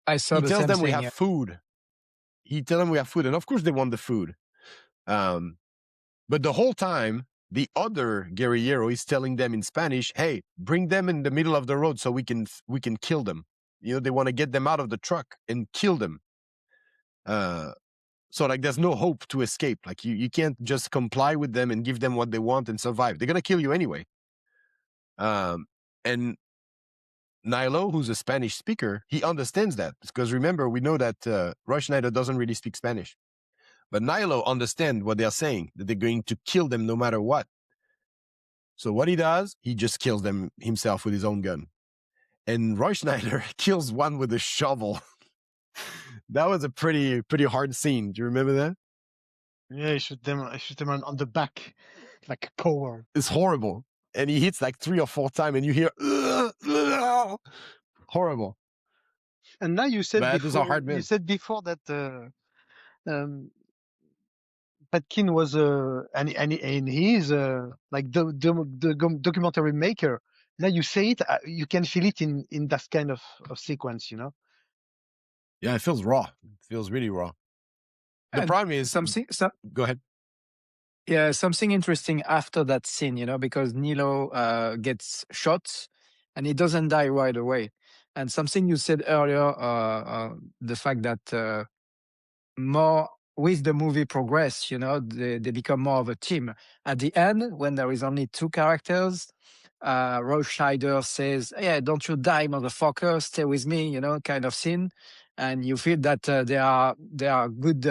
I saw he the tells same them thing, we have food. He tells them we have food, and of course they want the food. But the whole time, the other guerrillero is telling them in Spanish, "Hey, bring them in the middle of the road so we can kill them." You know, they want to get them out of the truck and kill them. So like, there's no hope to escape. Like you can't just comply with them and give them what they want and survive. They're gonna kill you anyway. And Nilo, who's a Spanish speaker, he understands that, because remember, we know that Roy Schneider doesn't really speak Spanish. But Nilo understands what they're saying, that they're going to kill them no matter what. So what he does, he just kills them himself with his own gun. and Roy Schneider kills one with a shovel. That was a pretty hard scene. Do you remember that? Yeah, I shoot them on the back, like a coward. It's horrible. And he hits like 3 or 4 times, and you hear, horrible. And now you said But these are before, hard men. you said before that Friedkin was and he is like the documentary maker. Now you say it, you can feel it in that kind of sequence, you know. Yeah, it feels raw. It feels really raw. The And problem is, go ahead. Yeah, something interesting after that scene, you know, because Nilo gets shot and he doesn't die right away. And something you said earlier, the fact that more with the movie progress, you know, they become more of a team. At the end, when there is only 2 characters, Roy Scheider says, "Yeah, don't you die, motherfucker! Stay with me," you know, kind of scene. And you feel that they are good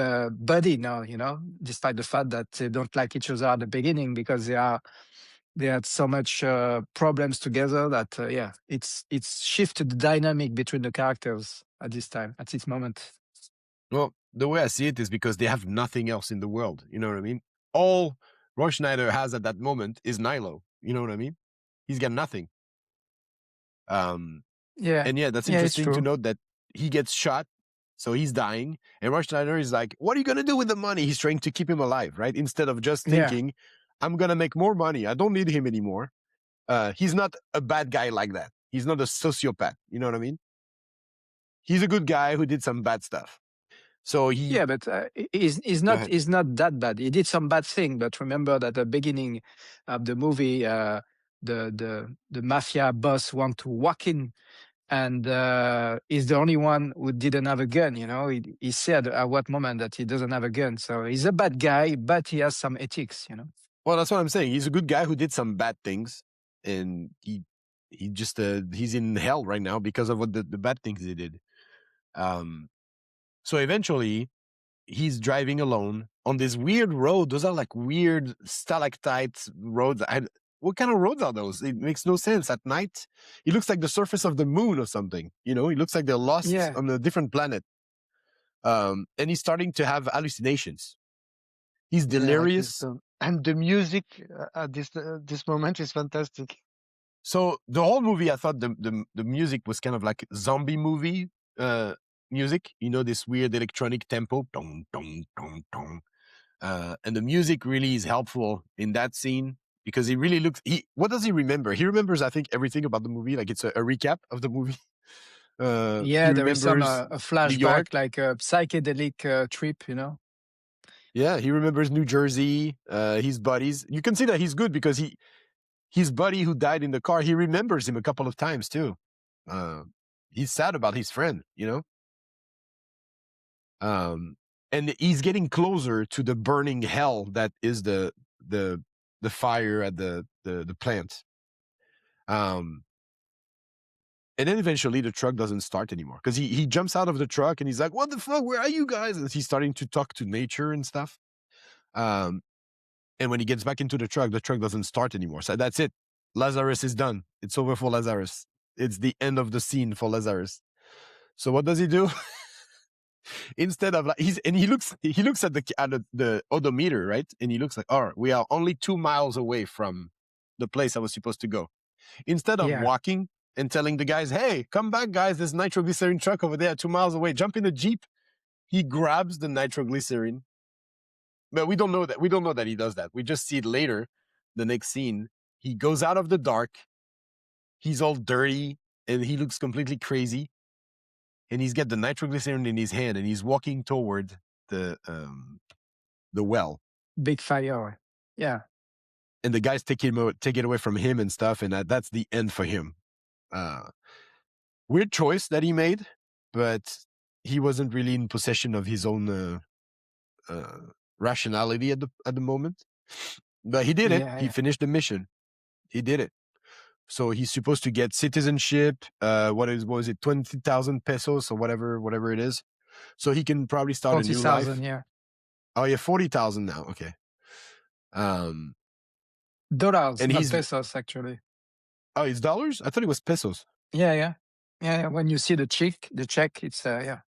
buddy now, you know, despite the fact that they don't like each other at the beginning because they had so much problems together that yeah, it's shifted the dynamic between the characters at this moment. Well, the way I see it is because they have nothing else in the world. You know what I mean? All Roy Schneider has at that moment is Nilo. You know what I mean? He's got nothing. Yeah, And yeah, that's yeah, it's interesting to true. note that he gets shot, so he's dying. And Roy Schneider is like, what are you going to do with the money? He's trying to keep him alive, right? Instead of just Yeah. thinking, I'm going to make more money. I don't need him anymore. He's not a bad guy like that. He's not a sociopath. You know what I mean? He's a good guy who did some bad stuff. So Yeah, but he's not that bad. He did some bad thing, but remember that at the beginning of the movie, the mafia boss want to walk in, and he's the only one who didn't have a gun. You know, he said at what moment that he doesn't have a gun. So he's a bad guy, but he has some ethics. You know. Well, that's what I'm saying. He's a good guy who did some bad things, and he just he's in hell right now because of what the bad things he did. So eventually, he's driving alone on this weird road. Those are like weird stalactite roads. What kind of roads are those? It makes no sense at night. It looks like the surface of the moon or something. You know, it looks like they're lost on a different planet. And he's starting to have hallucinations. He's delirious. Yeah, and the music at this moment is fantastic. So the whole movie, I thought the music was kind of like zombie movie music. You know, this weird electronic tempo. Dong, dong, dong, dong. And the music really is helpful in that scene because he really looks. What does he remember? He remembers, I think, everything about the movie. Like it's a recap of the movie. Yeah, there is some a flashback, like a psychedelic trip. You know. Yeah, he remembers New Jersey, his buddies. You can see that he's good because his buddy who died in the car, he remembers him a couple of times too. He's sad about his friend, you know. And he's getting closer to the burning hell that is the fire at the plant. And then eventually the truck doesn't start anymore because he jumps out of the truck and he's like, "What the fuck? Where are you guys?" And he's starting to talk to nature and stuff. And when he gets back into the truck doesn't start anymore. So that's it. Lazarus is done. It's over for Lazarus. It's the end of the scene for Lazarus. So what does he do? Instead of like he looks at the odometer, right? And he looks like, "Oh, we are only 2 miles away from the place I was supposed to go." Instead of walking and telling the guys, "Hey, come back, guys! There's nitroglycerin truck over there, 2 miles away." Jump in the Jeep. He grabs the nitroglycerin. But we don't know that he does that. We just see it later, the next scene. He goes out of the dark. He's all dirty and he looks completely crazy. And he's got the nitroglycerin in his hand and he's walking toward the well. Big fire. Yeah. And the guys take it away from him and stuff. And that's the end for him. Weird choice that he made, but he wasn't really in possession of his own rationality at the moment. But he did it. He finished the mission. He did it. So he's supposed to get citizenship. What was it, 20,000 pesos or whatever it is. So he can probably start a new life. 40,000, yeah. Oh yeah, 40,000 now. Okay. Dollars, and not pesos, actually. Oh, it's dollars? I thought it was pesos. Yeah. When you see the check, it's yeah.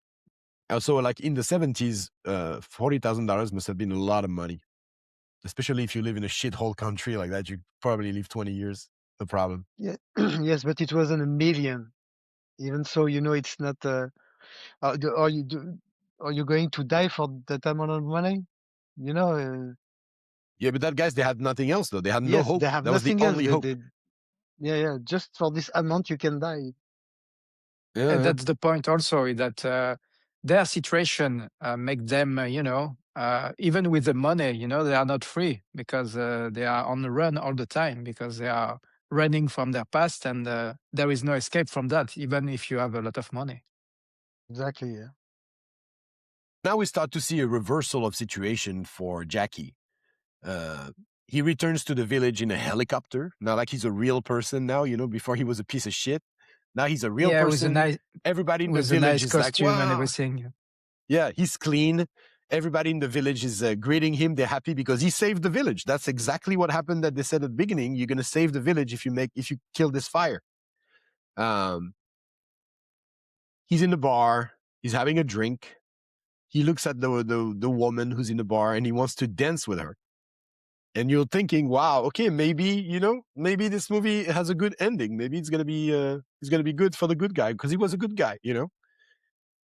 Also, like in the 70s, $40,000 must have been a lot of money, especially if you live in a shithole country like that. You probably live 20 years. No problem. Yeah, yes, but it wasn't a million. Even so, it's not. Are you going to die for that amount of money? Yeah, but that guys, they had nothing else though. They had no Yes, hope. they have That was the nothing else. only hope. Yeah. Just for this amount, you can die. Yeah, And that's the point also, that their situation make them, even with the money, they are not free because they are on the run all the time because they are running from their past, and there is no escape from that, even if you have a lot of money. Exactly. Yeah. Now we start to see a reversal of situation for Jackie. He returns to the village in a helicopter. Now, like he's a real person now, before he was a piece of shit. Now he's a real person. Everybody in the village is like, costume wow. and everything. Yeah, he's clean. Everybody in the village is greeting him. They're happy because he saved the village. That's exactly what happened that they said at the beginning. You're going to save the village if you kill this fire. He's in the bar. He's having a drink. He looks at the woman who's in the bar and he wants to dance with her. And you're thinking, wow, okay, maybe this movie has a good ending. Maybe it's gonna be good for the good guy because he was a good guy,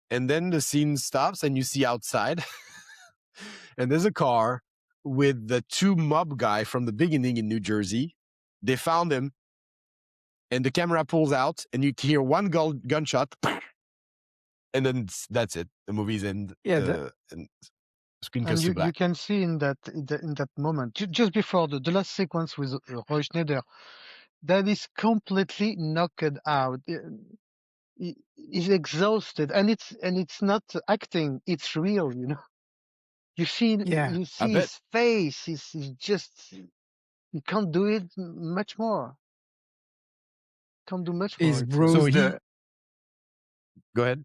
And then the scene stops and you see outside, and there's a car with the two mob guy from the beginning in New Jersey. They found him, and the camera pulls out, and you hear one gunshot, and then that's it. The movie's end. Yeah, and screen And goes to black. you can see in that moment, just before the last sequence with Roy Schneider, that is completely knocked out. He's exhausted, and it's not acting; it's real. You see, Yeah. his face. He's just he can't do it much more. Can't do much more. He's bruised. Go ahead.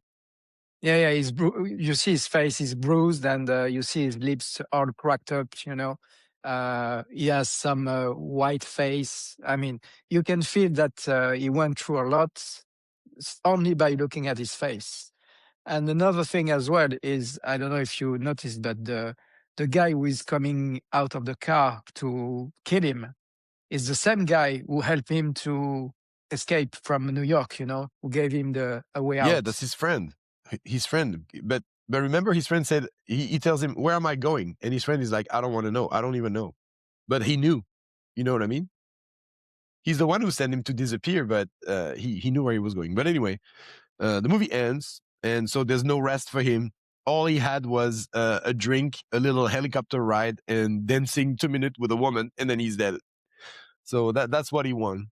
Yeah, you see his face is bruised, and you see his lips all cracked up. He has some white face. I mean, you can feel that he went through a lot only by looking at his face. And another thing as well is, I don't know if you noticed, but the guy who is coming out of the car to kill him is the same guy who helped him to escape from New York. Who gave him a way out. Yeah, that's his friend. His friend, but remember, his friend said he tells him, "Where am I going?" And his friend is like, "I don't want to know. I don't even know." But he knew. You know what I mean? He's the one who sent him to disappear, but he knew where he was going. But anyway, the movie ends, and so there's no rest for him. All he had was a drink, a little helicopter ride, and dancing 2 minutes with a woman, and then he's dead. So that's what he won.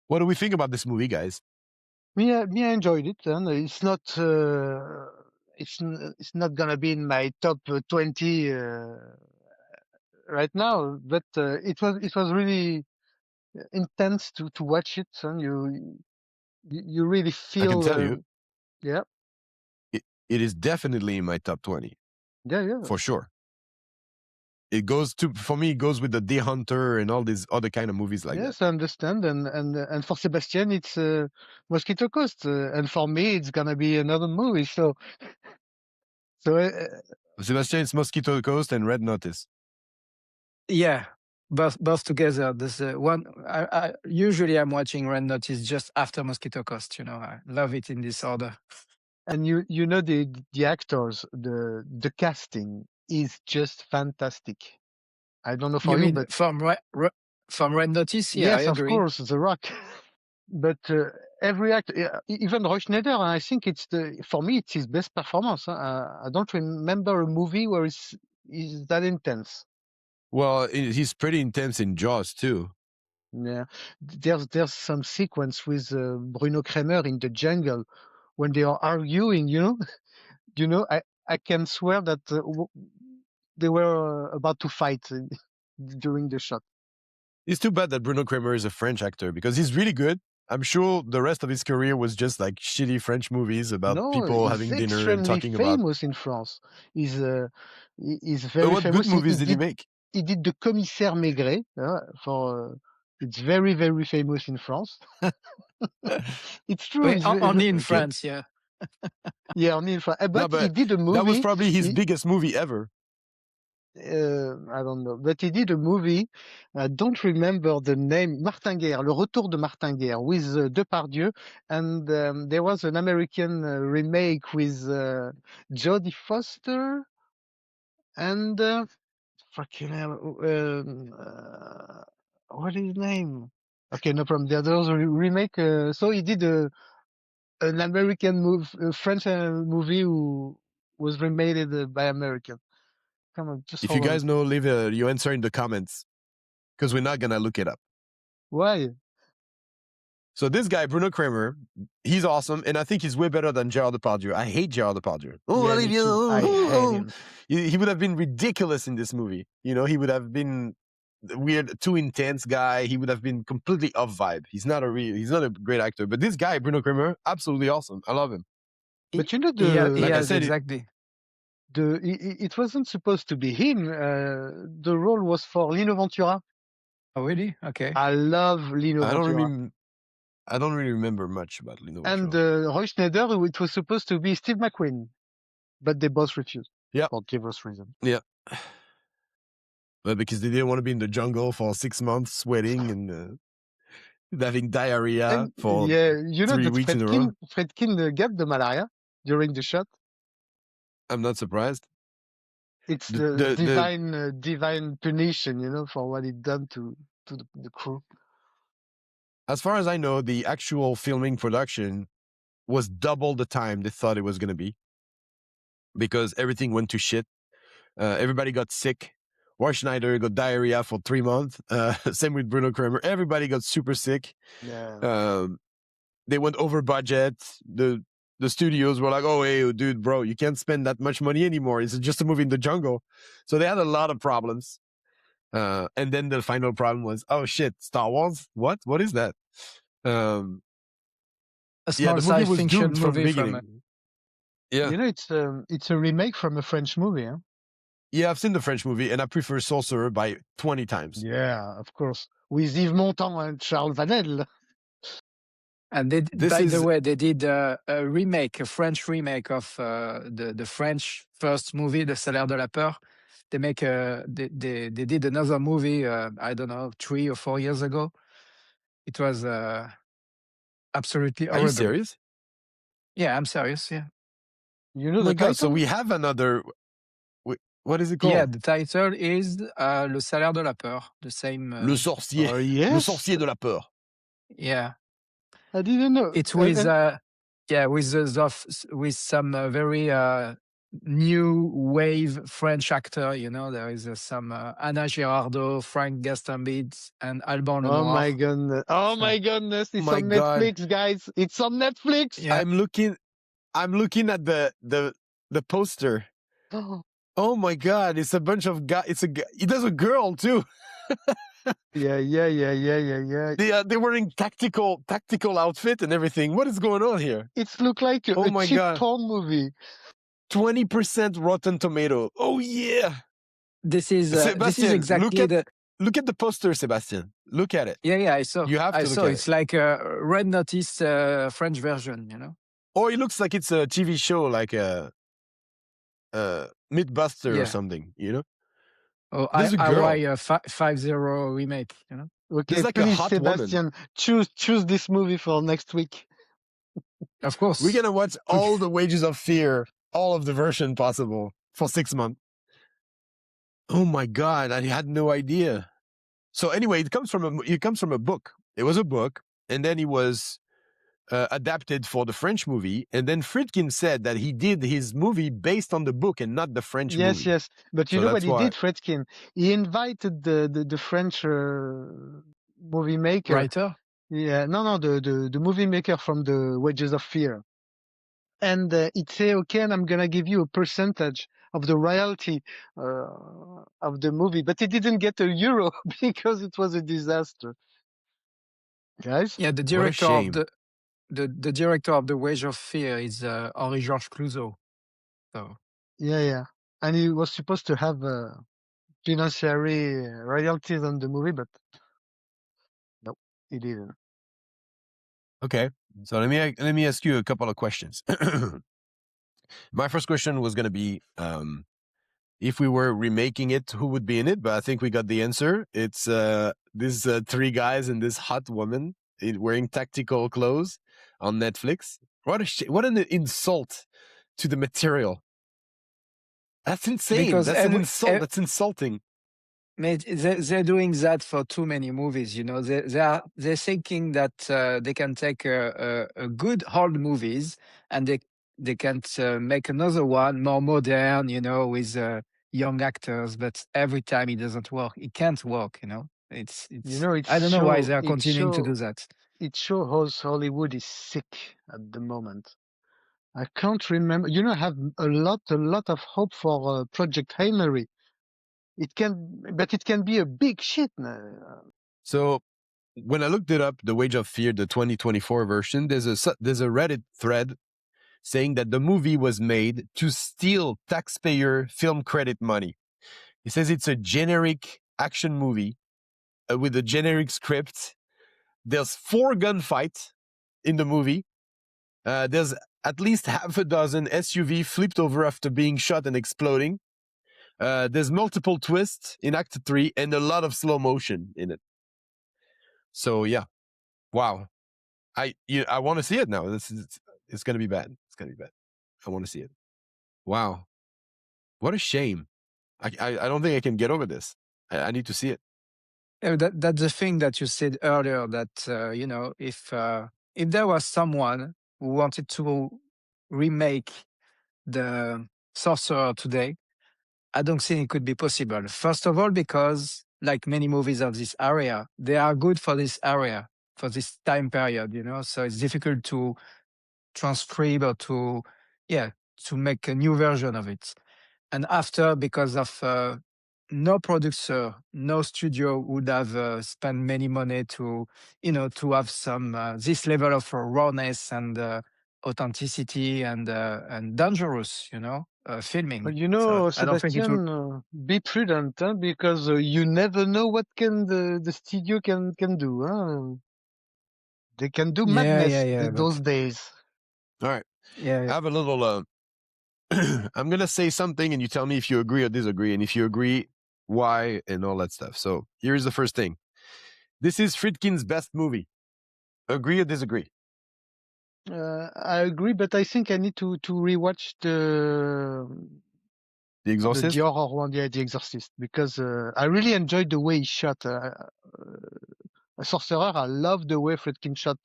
What do we think about this movie, guys? Me, I enjoyed it, and it's not gonna be in my top 20 right now, but it was really intense to watch it, and you really feel. I can tell you, yeah, it is definitely in my top 20. Yeah, for sure. It goes for me. It goes with the Deer Hunter and all these other kind of movies like that. Yes, I understand, and for Sebastian, it's Mosquito Coast, and for me, it's gonna be another movie. So Sebastian, it's Mosquito Coast and Red Notice. Yeah, both together. There's one. I usually I'm watching Red Notice just after Mosquito Coast. I love it in this order. And the actors, the casting is just fantastic. I don't know for you, mean but from Red Notice? Yeah, yes, I agree. of course, The Rock. But every actor, even Roy Schneider, I think for me it's his best performance. I don't remember a movie where he's that intense. Well, he's pretty intense in Jaws too. Yeah, there's some sequence with Bruno Kremer in the jungle when they are arguing. I can swear that they were about to fight during the shot. It's too bad that Bruno Kremer is a French actor because he's really good. I'm sure the rest of his career was just like shitty French movies about people having dinner and talking about. He's extremely famous in France. He's very what famous. Good movies did he make? He did the Commissaire Maigret for It's very, very famous in France. It's true. Wait, It's only in Okay. France, yeah. yeah, only in France. No, But he but did a that was movie. probably his He, biggest movie ever. I don't know, but he did a movie. I don't remember the name. Martin Guerre, Le Retour de Martin Guerre, with Depardieu, and there was an American remake with Jodie Foster and fucking hell, what is his name? Okay, no problem. The other remake. So he did an American a French movie who was remade by American. Come on, just If you hold on. guys know, leave your answer in the comments because we're not gonna look it up. Why? So this guy, Bruno Kramer, he's awesome, and I think he's way better than Gerard Depardieu. I hate Gerard Depardieu. Oh, Yeah, me Olivia, too. I hate him. He would have been ridiculous in this movie. You know, he would have been weird, too intense guy. He would have been completely off vibe. He's not a great actor, but this guy, Bruno Kramer, absolutely awesome. I love him. But you know like I Yes, said, exactly. it wasn't supposed to be him. The role was for Lino Ventura. Oh, really? Okay. I love Lino I don't Ventura. really remember much about Lino And Ventura. Roy Schneider, it was supposed to be Steve McQueen, but they both refused. Yeah. For diverse reasons. Yeah. But because they didn't want to be in the jungle for 6 months, sweating and having diarrhea And for yeah, you know 3 that weeks in a row. Friedkin got the malaria during the shot. I'm not surprised. It's The- the, the- the- divine punition, you know, for what it done to the crew. As far as I know, the actual filming production was double the time they thought it was going to be because everything went to shit. Everybody got sick. Roy Schneider got diarrhea for 3 months. Same with Bruno Kramer. Everybody got super sick. Yeah. They went over budget. The studios were like, oh, hey, dude, bro, you can't spend that much money anymore. It's just a movie in the jungle. So they had a lot of problems. And then the final problem was, oh, shit, Star Wars? What? What is that? A Yeah, small the movie science was fiction doomed from the movie from beginning. Yeah. You know, it's a remake from a French movie, huh? Yeah, I've seen the French movie, and I prefer Sorcerer by 20 times. Yeah, of course. With Yves Montand and Charles Vanel. And they, This by the is- way, they did a remake, a French remake of the French first movie, The Salaire de la Peur. They make they did another movie, I don't know, 3 or 4 years ago. It was absolutely Are horrible. you serious? Yeah, I'm serious. Yeah. You know Oh the my God, so title? we have another... What is it called? Yeah, the title is Le Salaire de la Peur. The same. Le Sorcier. Oh, Le yes. Sorcier de la Peur. Yeah. I didn't know. It's with with some very new wave French actor. You know, there is some Anna Girardot, Frank Gastambide, and Alban Oh Lenoir. my goodness. Oh So- my goodness. It's My on God. Netflix, guys. It's on Netflix. Yeah. I'm looking at the poster. Oh my God, it's a bunch of guys. There's a girl too. Yeah. They're wearing tactical outfit and everything. What is going on here? It's look like a, Oh a my cheap God. porn movie. 20% Rotten Tomato. Oh yeah. This is Sebastian, exactly look at the poster, Sebastian. Look at it. Yeah, I saw. You have to I look saw. at It's like a Red Notice French version. You know. Or it looks like it's a TV show, like a Mythbuster Yeah. or something. You know. Or There's a girl. IY 5-0 remake. You know. Okay, There's like a please, hot woman. Sebastian, choose this movie for next week. Of course. We're gonna watch all the Wages of Fear, all of the version possible for 6 months. Oh my God, I had no idea. So anyway, it comes from a book. It was a book, and then it was adapted for the French movie. And then Friedkin said that he did his movie based on the book and not the French movie. Yes. But you So know what that's he why- did, Friedkin? He invited the French movie maker. Writer. Yeah, no, the movie maker from the Wages of Fear. And he'd say, okay, and I'm going to give you a percentage of the royalty of the movie. But he didn't get a euro because it was a disaster. Guys? Yeah, the What a director shame. of the director of the Wage of Fear is Henri Georges Clouzot. So Yeah. And he was supposed to have financiary royalties on the movie, but He didn't. Okay, so let me ask you a couple of questions. My first question was going to be, if we were remaking it, who would be in it? But I think we got the answer. It's these three guys and this hot woman wearing tactical clothes on Netflix. What an insult to the material. That's insane. Because That's an insult. That's insulting. Mate, they're doing that for too many movies. You know, they're thinking that they can take a good old movies and they can make another one more modern. You know, with young actors. But every time it doesn't work. It can't work. You know, it's. You know, I don't know why they are continuing to do that. It shows Hollywood is sick at the moment. I can't remember. You know, I have a lot of hope for Project Hail Mary. It can be a big shit. So when I looked it up, The Wage of Fear, the 2024 version, there's a Reddit thread saying that the movie was made to steal taxpayer film credit money. He says it's a generic action movie with a generic script. There's 4 gunfights in the movie. There's at least half a dozen SUV flipped over after being shot and exploding. There's multiple twists in Act 3 and a lot of slow motion in it. So yeah, wow. I want to see it now. It's going to be bad. It's going to be bad. I want to see it. Wow. What a shame. I don't think I can get over this. I need to see it. Yeah, that's the thing that you said earlier. That you know, if there was someone who wanted to remake the Sorcerer today, I don't think it could be possible. First of all, because like many movies of this area, they are good for this area, for this time period, you know, so it's difficult to transcribe or to make a new version of it. And after, because of no producer, no studio would have spent many money to, you know, to have some this level of rawness and authenticity and dangerous, you know, filming. But you So know, I don't think it would. Sebastian, be prudent, huh? Because you never know what can the studio can do. Huh? They can do madness those days. All right. Yeah, I have a little, I'm going to say something and you tell me if you agree or disagree. And if you agree, why and all that stuff. So here's the first thing. This is Friedkin's best movie. Agree or disagree? I agree, but I think I need to rewatch The Exorcist? the horror one, The Exorcist, because I really enjoyed the way he shot. Sorcerer, I love the way Friedkin shot.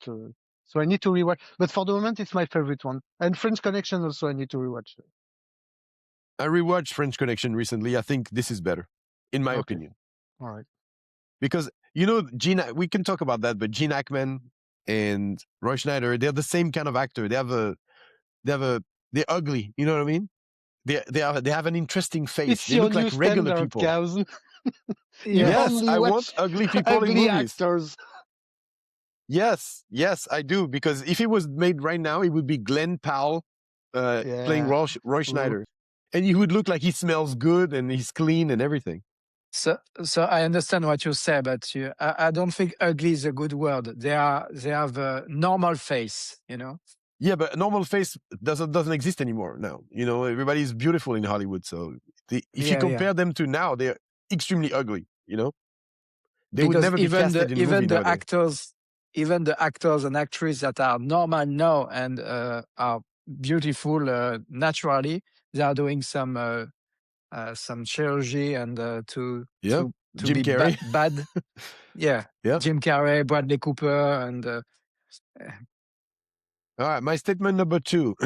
So I need to rewatch. But for the moment, it's my favorite one. And French Connection also, I need to rewatch. I rewatched French Connection recently. I think this is better, in my opinion. All right. Because, you know, we can talk about that, but Gene Hackman and Roy Schneider, they're the same kind of actor. They're ugly. You know what I mean? They have an interesting face. They look like regular people. Cows. Yes, I want ugly people in movies. Actors. Yes, I do. Because if it was made right now, it would be Glenn Powell playing Roy Schneider. And he would look like he smells good and he's clean and everything. So I understand what you say, but I don't think ugly is a good word. They have a normal face, you know. Yeah, but a normal face doesn't exist anymore now. You know, everybody's beautiful in Hollywood. So if you compare them to now, they're extremely ugly. You know, they would never be casted in even the nowadays. even the actors and actresses that are normal now and are beautiful naturally, they are doing some chirurgy and to Jim be Carrey. bad. Yeah, Jim Carrey, Bradley Cooper, and all right, my statement number 2.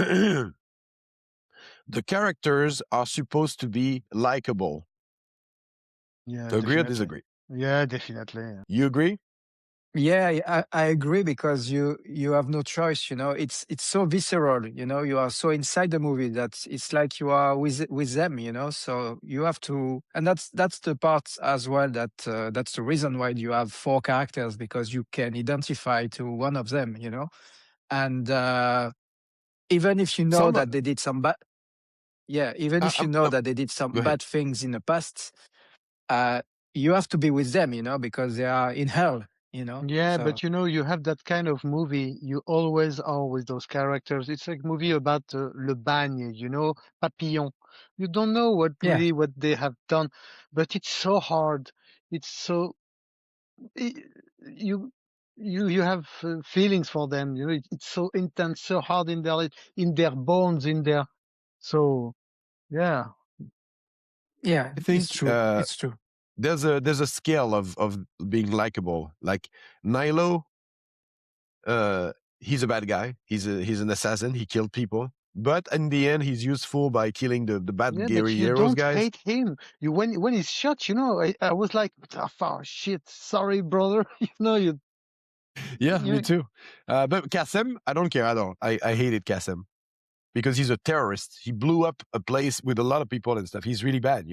The characters are supposed to be likable. Yeah, agree or disagree? Yeah, definitely. Yeah. You agree? Yeah, I agree, because you have no choice. You know, it's so visceral. You know, you are so inside the movie that it's like you are with them. You know, so you have to, and that's the part as well that that's the reason why you have 4 characters, because you can identify to one of them. You know, and even if you know that they did some bad, even if you know that they did some bad things in the past, you have to be with them. You know, because they are in hell. you know. Yeah, So but you have that kind of movie. You always are with those characters. It's like movie about Le Bagne, Papillon. You don't know what yeah, they have done, but it's so hard. It's so i- you you have feelings for them. It's so intense, so hard in their bones, in their so yeah. yeah, I it's think true. It's true. there's a scale of being likable. Like Nilo, he's a bad guy. He's an assassin. He killed people, but in the end, he's useful by killing the bad Yeah, but you guerrilleros don't guys. hate him. When he's shot, I was like, oh, shit, sorry, brother. You Yeah, me you too. But Kassim, I don't care at all. I hated Kassim because he's a terrorist. He blew up a place with a lot of people and stuff. He's really bad.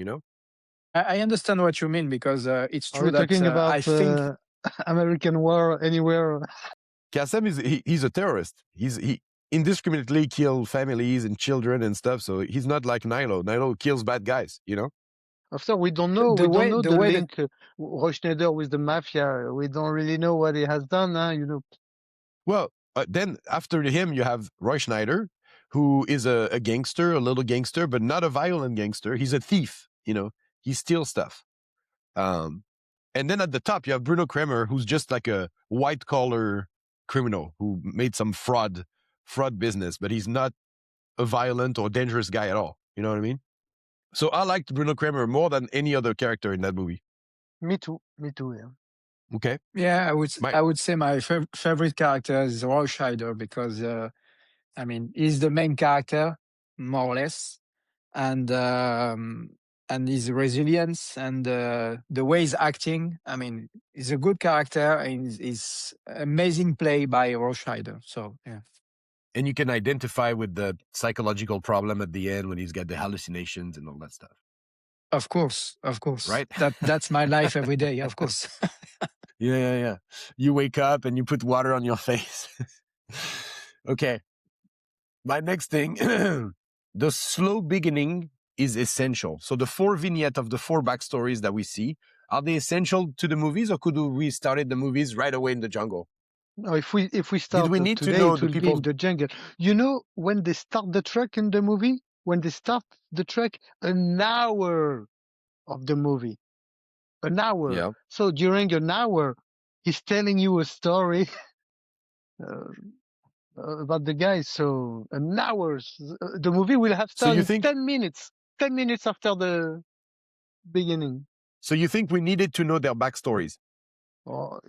I understand what you mean because it's are true we that talking about I think American War anywhere? Kassim he's a terrorist. He indiscriminately kill families and children and stuff. So he's not like Nilo. Nilo kills bad guys. After we don't know, the the way that link Roy Schneider with the mafia. We don't really know what he has done. Huh? Well, then after him, you have Roy Schneider, who is a gangster, a little gangster, but not a violent gangster. He's a thief. He steals stuff. Um, and then at the top, you have Bruno Kremer, who's just like a white collar criminal who made some fraud business, but he's not a violent or dangerous guy at all. You know what I mean? So I liked Bruno Kremer more than any other character in that movie. Me too. Yeah. Okay. yeah, My I would say my favorite character is Roy Scheider because I mean he's the main character more or less, and his resilience and the way he's acting. I mean, he's a good character and he's amazing play by Roy Scheider. So yeah. and you can identify with the psychological problem at the end when he's got the hallucinations and all that stuff. Of course, Right? That's my life every day. Of course. Yeah. You wake up and you put water on your face. Okay. My next thing, the slow beginning is essential. So the 4 vignettes of the 4 backstories that we see, are they essential to the movies, or could we started the movies right away in the jungle? No, if we Did start we need to today, know it the will be in people? the jungle. When they start the trek in the movie, when they start the trek, an hour of the movie, an hour. Yeah. So during an hour, he's telling you a story uh, about the guy. So an hour, the movie will have So you started think 10 minutes, 10 minutes after the beginning. we needed to know their backstories?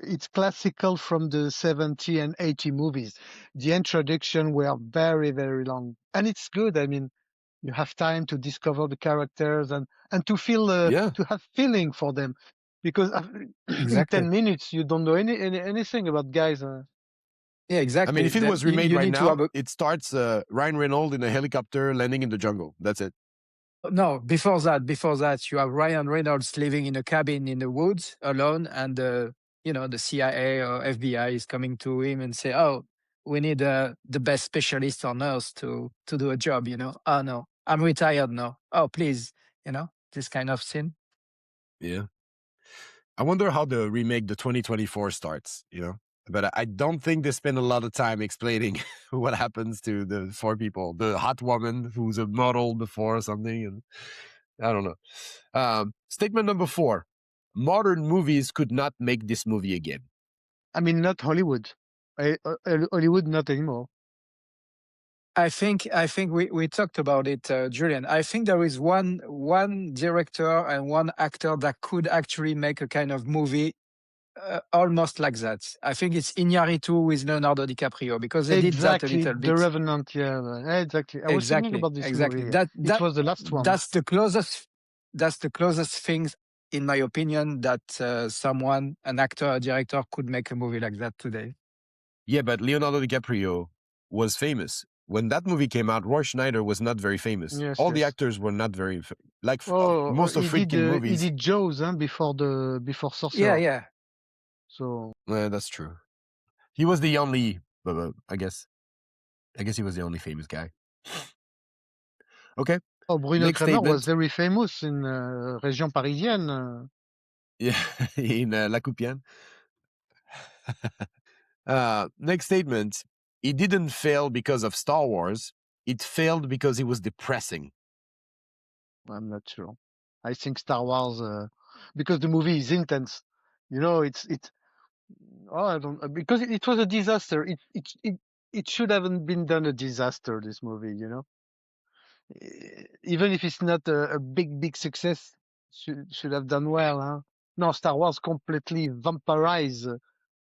It's classical from the 70 and 80 movies. The introduction were very, very long. And it's good. I mean, you have time to discover the characters and to feel, Yeah. to have feeling for them. Because in 10 Exactly. minutes, you don't know anything about guys. Yeah, I mean, exactly. if it was remade You right need to now, have a it starts Ryan Reynolds in a helicopter landing in the jungle. That's it. no. Before that, you have Ryan Reynolds living in a cabin in the woods alone, and the CIA or FBI is coming to him and say, "Oh, we need the best specialist or nurse to do a job." Oh no, I'm retired now. Oh please, this kind of scene. Yeah. I wonder how the remake, the 2024, starts, But I don't think they spend a lot of time explaining what happens to the 4 people. The hot woman who's a model before or something. And I don't know. Statement number 4. Modern movies could not make this movie again. I mean, not Hollywood. Hollywood, not anymore. I think we talked about it, Julien. I think there is one director and one actor that could actually make a kind of movie almost like that. I think it's Iñárritu with Leonardo DiCaprio because they did that a Exactly. little The bit. Revenant. Yeah, exactly. I was thinking Exactly, about this exactly. movie. Yeah. That It that was the last one. that's the closest. That's the closest thing, in my opinion, that an actor, a director, could make a movie like that today. Yeah, but Leonardo DiCaprio was famous. When that movie came out, Roy Schneider was not very famous. Yes, All the yes. actors were not very Oh, most of Friedkin he movies. did Jaws before Yeah, Sorcerer. yeah. So Yeah, that's true. He was the only, I guess he was the only famous guy. Okay. Bruno Next Kremer was statement. very famous in région parisienne. Yeah, in La Coupienne. Next statement. It didn't fail because of Star Wars. It failed because it was depressing. I'm not sure. I think Star Wars, because the movie is intense. You know, oh, I don't, because it was a disaster. It should haven't been done a disaster, this movie, you know? Even if it's not a big success, should have done well, huh? No, Star Wars completely vampirized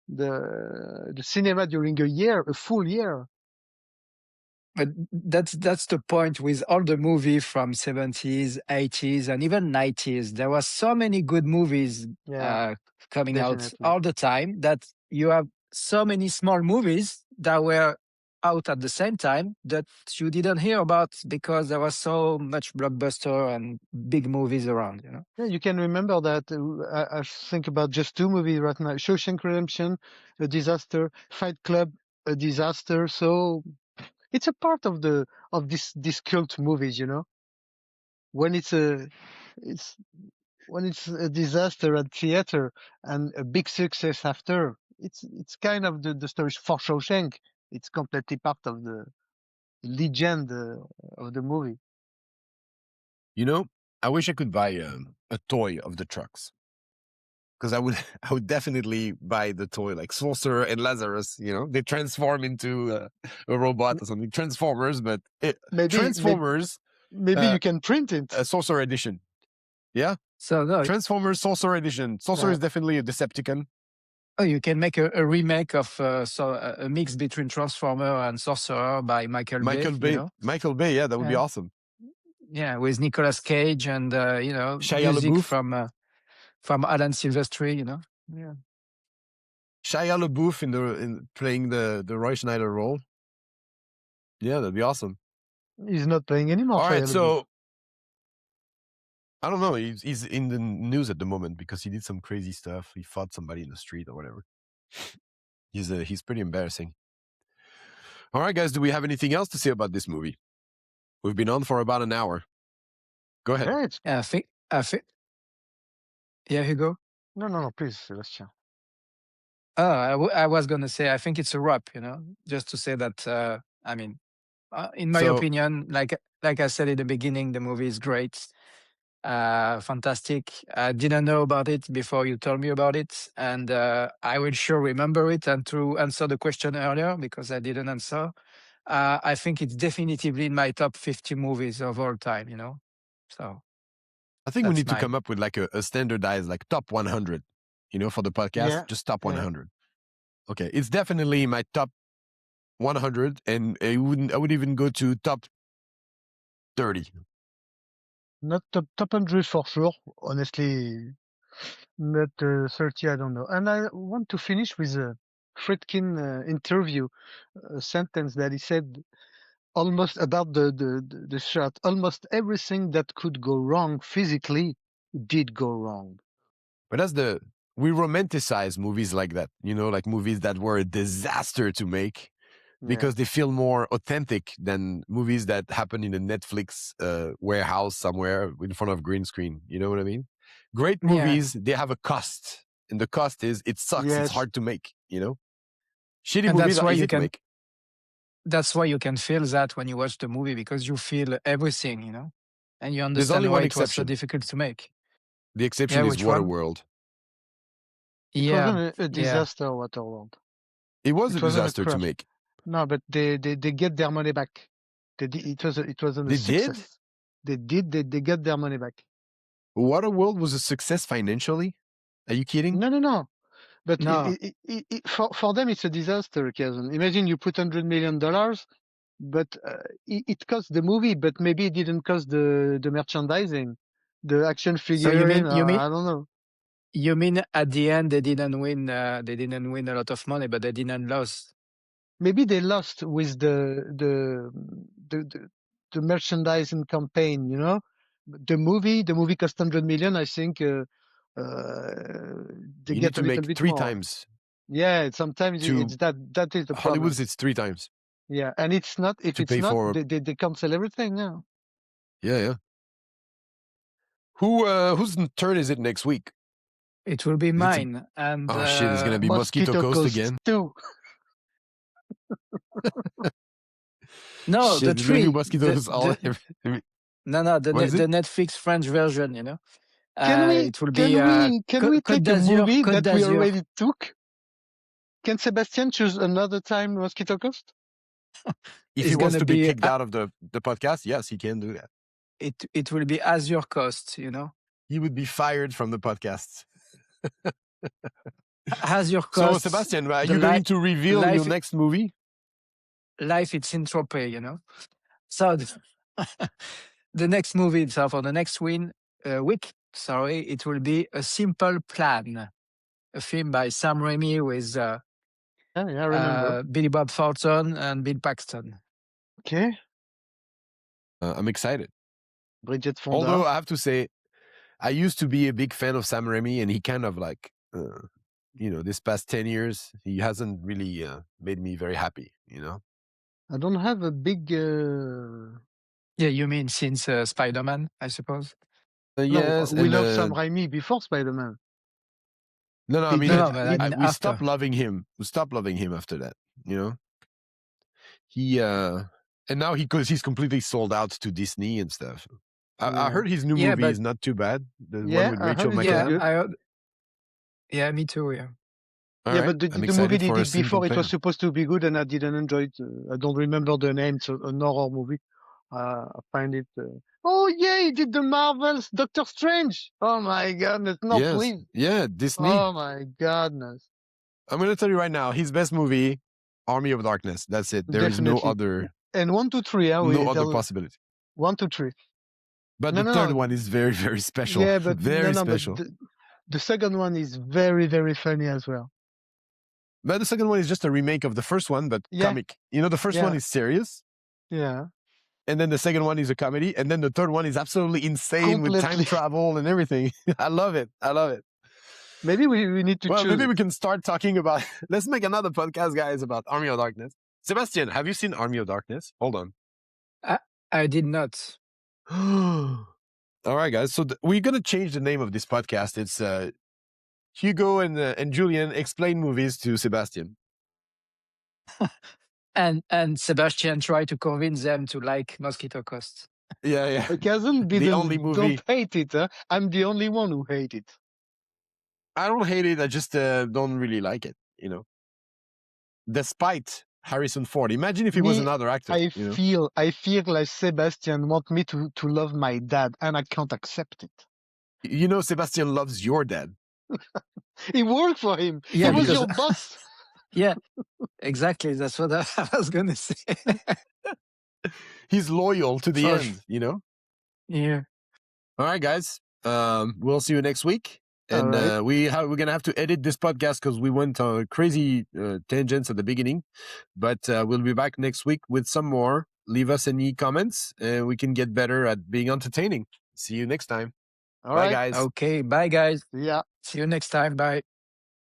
the cinema during a full year. But that's the point with all the movie from 70s, 80s, and even 90s. There were so many good movies Yeah, coming out definitely. all the time that you have so many small movies that were out at the same time that you didn't hear about because there was so much blockbuster and big movies around, you know. Yeah, you can remember that. I think about just two movies right now: Shawshank Redemption, a disaster; Fight Club, a disaster. So it's a part of this cult movies, you know. When it's a disaster at theater and a big success after, it's kind of the story for Shawshank. It's completely part of the legend of the movie. You know, I wish I could buy a toy of the trucks. Because I would definitely buy the toy like Sorcerer and Lazarus. You know, they transform into a robot or something. Transformers, but Transformers. Maybe you can print it. A Sorcerer edition. Yeah. So no, Transformers Sorcerer edition. Sorcerer is definitely a Decepticon. Oh, you can make a remake of a mix between Transformer and Sorcerer by Michael Bay. You know? Michael Bay, yeah, that would be awesome. Yeah, with Nicolas Cage and you know, Shia music LaBeouf. from Alan Silvestri. You know, yeah. Shia LaBeouf in playing the Roy Schneider role. Yeah, that'd be awesome. He's not playing anymore. All right, so I don't know. He's in the news at the moment because he did some crazy stuff. He fought somebody in the street or whatever. He's pretty embarrassing. All right, guys, do we have anything else to say about this movie? We've been on for about an hour. Go ahead. Yeah, I think. Yeah, Hugo. No, please, Sebastian. Oh, I was gonna say I think it's a wrap. You know, just to say that. I mean, in my opinion, like I said in the beginning, the movie is great. Fantastic. I didn't know about it before you told me about it, and I will sure remember it. And to answer the question earlier, because I didn't answer, I think it's definitively in my top 50 movies of all time. You know, so I think we need to come up with like a standardized like top 100. You know, for the podcast, just top 100. Yeah. Okay, it's definitely my top 100, and I would even go to top 30. Not top 100 for sure, honestly. Not 30, I don't know. And I want to finish with a Friedkin interview, a sentence that he said almost about the shot. Almost everything that could go wrong physically did go wrong. But we romanticize movies like that, you know, like movies that were a disaster to make because they feel more authentic than movies that happen in a Netflix warehouse somewhere in front of green screen. You know what I mean? Great movies, they have a cost. And the cost is it sucks. It's hard to make, you know? Shitty movies are easy to make. That's why you can feel that when you watch the movie, because you feel everything, you know? And you understand why it was so difficult to make. The exception is Waterworld. It wasn't a disaster, Waterworld. It was a disaster to make. No, but they get their money back. It wasn't a success. They got their money back. Waterworld was a success financially? Are you kidding? No. But for them, it's a disaster, Kassim. Imagine you put $100 million, but it cost the movie, but maybe it didn't cost the merchandising, the action figure. So I don't know. You mean at the end they didn't win? They didn't win a lot of money, but they didn't lose. Maybe they lost with the merchandising campaign. You know, the movie cost $100 million. I think they get a little bit 3 more. times. Yeah, sometimes it's that is the problem. Hollywood's it's 3 times. Yeah, and it's not if it's not they cancel everything now. Yeah. Whose turn is it next week? It will be It's a- mine. And Oh shit! It's gonna be Mosquito Coast again. 2. no, Shit, the it's gonna be three. Mosquito Coast all. No, What is it? the Netflix French version. You know, Can we it will be can we Côte take a d'Azur, movie Côte that we d'Azur. already took? Can Sebastian choose another time Mosquito Coast? If It's he wants gonna to be be, kicked out of the podcast, yes, he can do that. It will be Azure Coast. You know, He would be fired from the podcast. Azure So, Coast. Sebastian, are the you going li- to reveal life- your next movie? Life, it's entropy. You know, so the next movie, so for the next week, it will be A Simple Plan, a film by Sam Raimi with Yeah, I remember. Billy Bob Thornton and Bill Paxton. Okay. I'm excited. Bridget Fonda. Although I have to say, I used to be a big fan of Sam Raimi, and he kind of like, this past 10 years, he hasn't really made me very happy, I don't have a big. Yeah, you mean since Spider-Man, I suppose? Yes. No, we loved Sam Raimi before Spider-Man. No, I mean, we after. stopped loving him. We stopped loving him after that, He, and now because he's completely sold out to Disney and stuff. I heard his new movie is not too bad. The one with Rachel McAdams. Yeah, me too, yeah. But the movie they did before, it was supposed to be good, and I didn't enjoy it. I don't remember the name. It's an horror movie. I find it. Oh yeah, he did the Marvels, Doctor Strange. Oh my goodness, no, yes. please. Yeah, Disney. Oh my goodness. I'm gonna tell you right now, his best movie, Army of Darkness. That's it. There is no other. And 1, 2, 3. No other possibility. 1, 2, 3. But the third one is very, very special. Yeah, but very special. But the second one is very, very funny as well. But the second one is just a remake of the first one, but comic. The first one is serious. Yeah. And then the second one is a comedy. And then the third one is absolutely insane with time travel and everything. I love it. Maybe we need to choose. Maybe we can start talking about... Let's make another podcast, guys, about Army of Darkness. Sebastian, have you seen Army of Darkness? Hold on. I did not. All right, guys. So we're going to change the name of this podcast. It's Hugo and Julien explain movies to Sebastian. and Sebastian tried to convince them to like Mosquito Coast. Yeah. Kassim the only movie. Don't hate it. Huh? I'm the only one who hate it. I don't hate it. I just don't really like it, Despite Harrison Ford. Imagine if he was another actor. I feel like Sebastian want me to love my dad, and I can't accept it. Sebastian loves your dad. He worked for him. Yeah, he was your boss. Yeah, exactly. That's what I was going to say. He's loyal to the end, Yeah. All right, guys. We'll see you next week. And we're going to have to edit this podcast because we went on crazy tangents at the beginning. But we'll be back next week with some more. Leave us any comments and we can get better at being entertaining. See you next time. All bye, right. guys. Okay, bye, guys. Yeah. See you next time. Bye.